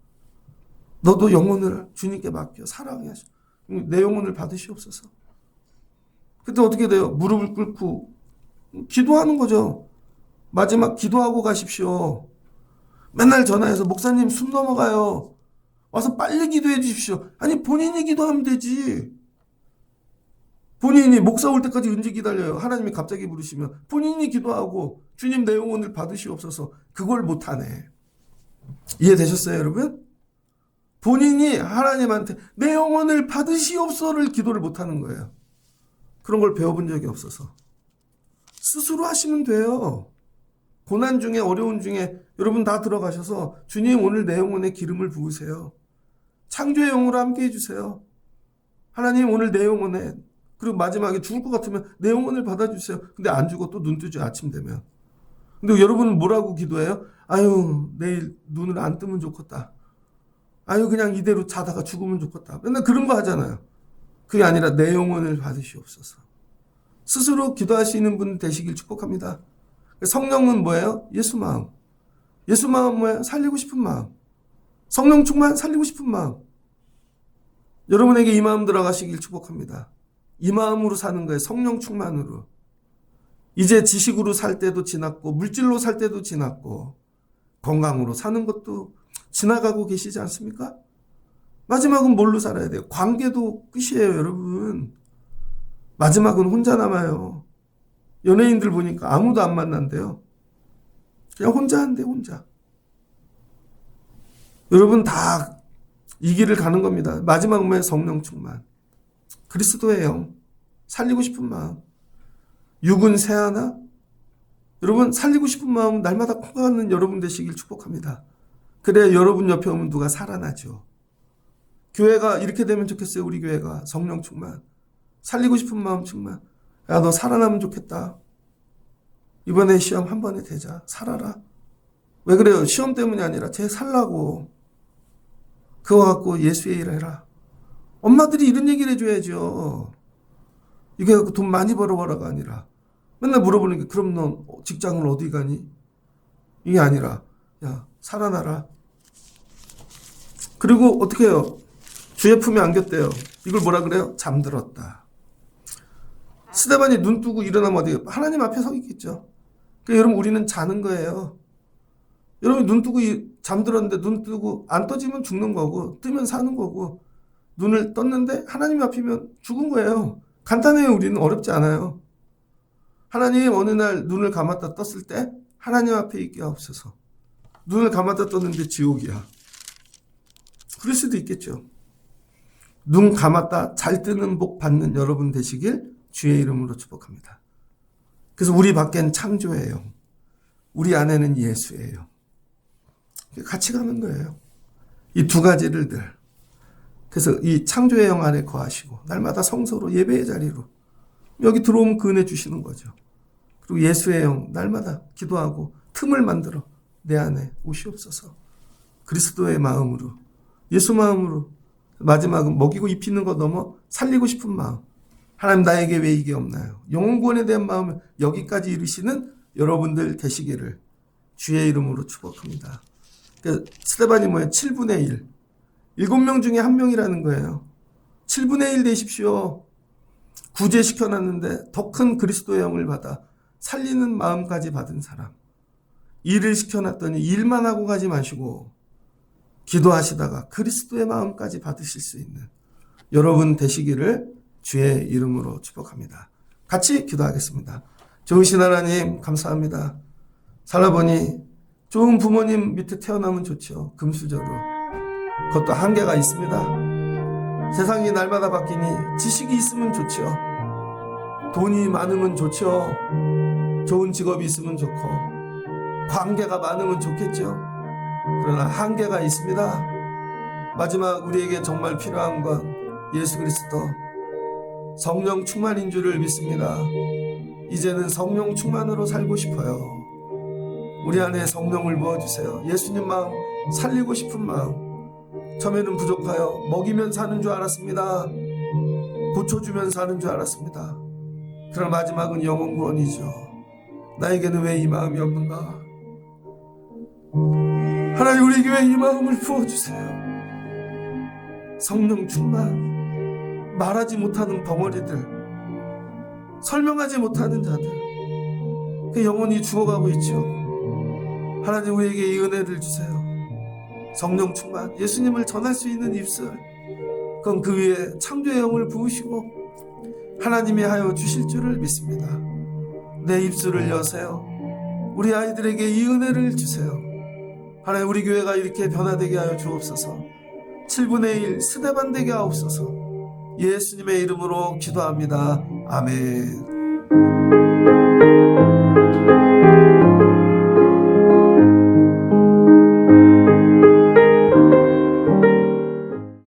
너도 영혼을 주님께 맡겨 사랑해 하셔. 내 영혼을 받으시옵소서. 그때 어떻게 돼요? 무릎을 꿇고 기도하는 거죠. 마지막 기도하고 가십시오. 맨날 전화해서 목사님 숨 넘어가요. 와서 빨리 기도해 주십시오. 아니 본인이 기도하면 되지. 본인이 목사 올 때까지 언제 기다려요? 하나님이 갑자기 부르시면 본인이 기도하고 주님 내 영혼을 받으시옵소서. 그걸 못하네. 이해되셨어요, 여러분? 본인이 하나님한테 내 영혼을 받으시옵소서를 기도를 못하는 거예요. 그런 걸 배워본 적이 없어서. 스스로 하시면 돼요. 고난 중에 어려운 중에 여러분 다 들어가셔서 주님 오늘 내 영혼에 기름을 부으세요. 창조의 영으로 함께 해주세요. 하나님 오늘 내 영혼에 그리고 마지막에 죽을 것 같으면 내 영혼을 받아주세요. 근데 안 죽어 또 눈 뜨죠 아침 되면. 근데 여러분은 뭐라고 기도해요? 아유 내일 눈을 안 뜨면 좋겠다. 아유 그냥 이대로 자다가 죽으면 좋겠다. 맨날 그런 거 하잖아요. 그게 아니라 내 영혼을 받으시옵소서. 스스로 기도하시는 분 되시길 축복합니다. 성령은 뭐예요? 예수 마음. 예수 마음 뭐예요? 살리고 싶은 마음. 성령 충만 살리고 싶은 마음. 여러분에게 이 마음 들어가시길 축복합니다. 이 마음으로 사는 거예요. 성령 충만으로. 이제 지식으로 살 때도 지났고 물질로 살 때도 지났고 건강으로 사는 것도 지나가고 계시지 않습니까? 마지막은 뭘로 살아야 돼요? 관계도 끝이에요, 여러분. 마지막은 혼자 남아요. 연예인들 보니까 아무도 안 만난대요. 그냥 혼자 한대, 혼자. 여러분 다 이 길을 가는 겁니다. 마지막 뭐예요? 성령 충만. 그리스도의 영. 살리고 싶은 마음. 육은 새하나? 여러분 살리고 싶은 마음 날마다 커가는 여러분 되시길 축복합니다. 그래야 여러분 옆에 오면 누가 살아나죠. 교회가 이렇게 되면 좋겠어요. 우리 교회가 성령 충만. 살리고 싶은 마음 충만. 야, 너 살아나면 좋겠다. 이번에 시험 한 번에 되자. 살아라. 왜 그래요? 시험 때문이 아니라 쟤 살라고. 그거 갖고 예수의 일을 해라. 엄마들이 이런 얘기를 해줘야죠. 이게 갖고 돈 많이 벌어봐라가 아니라 맨날 물어보는 게 그럼 너 직장을 어디 가니? 이게 아니라 야 살아나라. 그리고 어떻게 해요? 주의 품에 안겼대요. 이걸 뭐라 그래요? 잠들었다. 스데반이 눈 뜨고 일어나면 어디 하나님 앞에 서 있겠죠. 그러니까 여러분 우리는 자는 거예요. 여러분 눈 뜨고 잠들었는데 눈 뜨고 안 떠지면 죽는 거고 뜨면 사는 거고 눈을 떴는데 하나님 앞이면 죽은 거예요. 간단해요. 우리는 어렵지 않아요. 하나님 어느 날 눈을 감았다 떴을 때 하나님 앞에 있게 하옵소서. 눈을 감았다 떴는데 지옥이야. 그럴 수도 있겠죠. 눈 감았다 잘 뜨는 복 받는 여러분 되시길 주의 이름으로 축복합니다. 그래서 우리 밖엔 창조예요. 우리 안에는 예수예요. 같이 가는 거예요. 이 두 가지를 늘. 그래서 이 창조의 영 안에 거하시고 날마다 성소로 예배의 자리로 여기 들어오면 그 은혜 주시는 거죠. 그리고 예수의 영 날마다 기도하고 틈을 만들어 내 안에 오시옵소서. 그리스도의 마음으로, 예수 마음으로, 마지막은 먹이고 입히는 것 넘어 살리고 싶은 마음. 하나님 나에게 왜 이게 없나요? 영혼구원에 대한 마음을 여기까지 이루시는 여러분들 되시기를 주의 이름으로 축복합니다. 그러니까 스데반이 뭐예요? 7분의 1. 7명 중에 1명이라는 거예요. 7분의 1 되십시오. 구제시켜놨는데 더 큰 그리스도의 영을 받아 살리는 마음까지 받은 사람. 일을 시켜놨더니 일만 하고 가지 마시고 기도하시다가 그리스도의 마음까지 받으실 수 있는 여러분 되시기를 주의 이름으로 축복합니다. 같이 기도하겠습니다. 좋으신 하나님 감사합니다. 살아보니 좋은 부모님 밑에 태어나면 좋죠. 금수저로. 그것도 한계가 있습니다. 세상이 날마다 바뀌니 지식이 있으면 좋죠. 돈이 많으면 좋죠. 좋은 직업이 있으면 좋고 관계가 많으면 좋겠죠. 그러나 한계가 있습니다. 마지막 우리에게 정말 필요한 건 예수 그리스도 성령 충만인 줄을 믿습니다. 이제는 성령 충만으로 살고 싶어요. 우리 안에 성령을 부어주세요. 예수님 마음 살리고 싶은 마음. 처음에는 부족하여 먹이면 사는 줄 알았습니다. 고쳐주면 사는 줄 알았습니다. 그러나 마지막은 영혼 구원이죠. 나에게는 왜 이 마음이 없는가? 하나님 우리에게 왜 이 마음을 부어주세요. 성령 충만. 말하지 못하는 덩어리들, 설명하지 못하는 자들, 그 영혼이 죽어가고 있죠. 하나님 우리에게 이 은혜를 주세요. 성령 충만, 예수님을 전할 수 있는 입술, 그건 그 위에 창조의 영을 부으시고 하나님이 하여 주실 줄을 믿습니다. 내 입술을 여세요. 우리 아이들에게 이 은혜를 주세요. 하나님 우리 교회가 이렇게 변화되게 하여 주옵소서. 7분의 1 스데반 되게 하옵소서. 예수님의 이름으로 기도합니다. 아멘.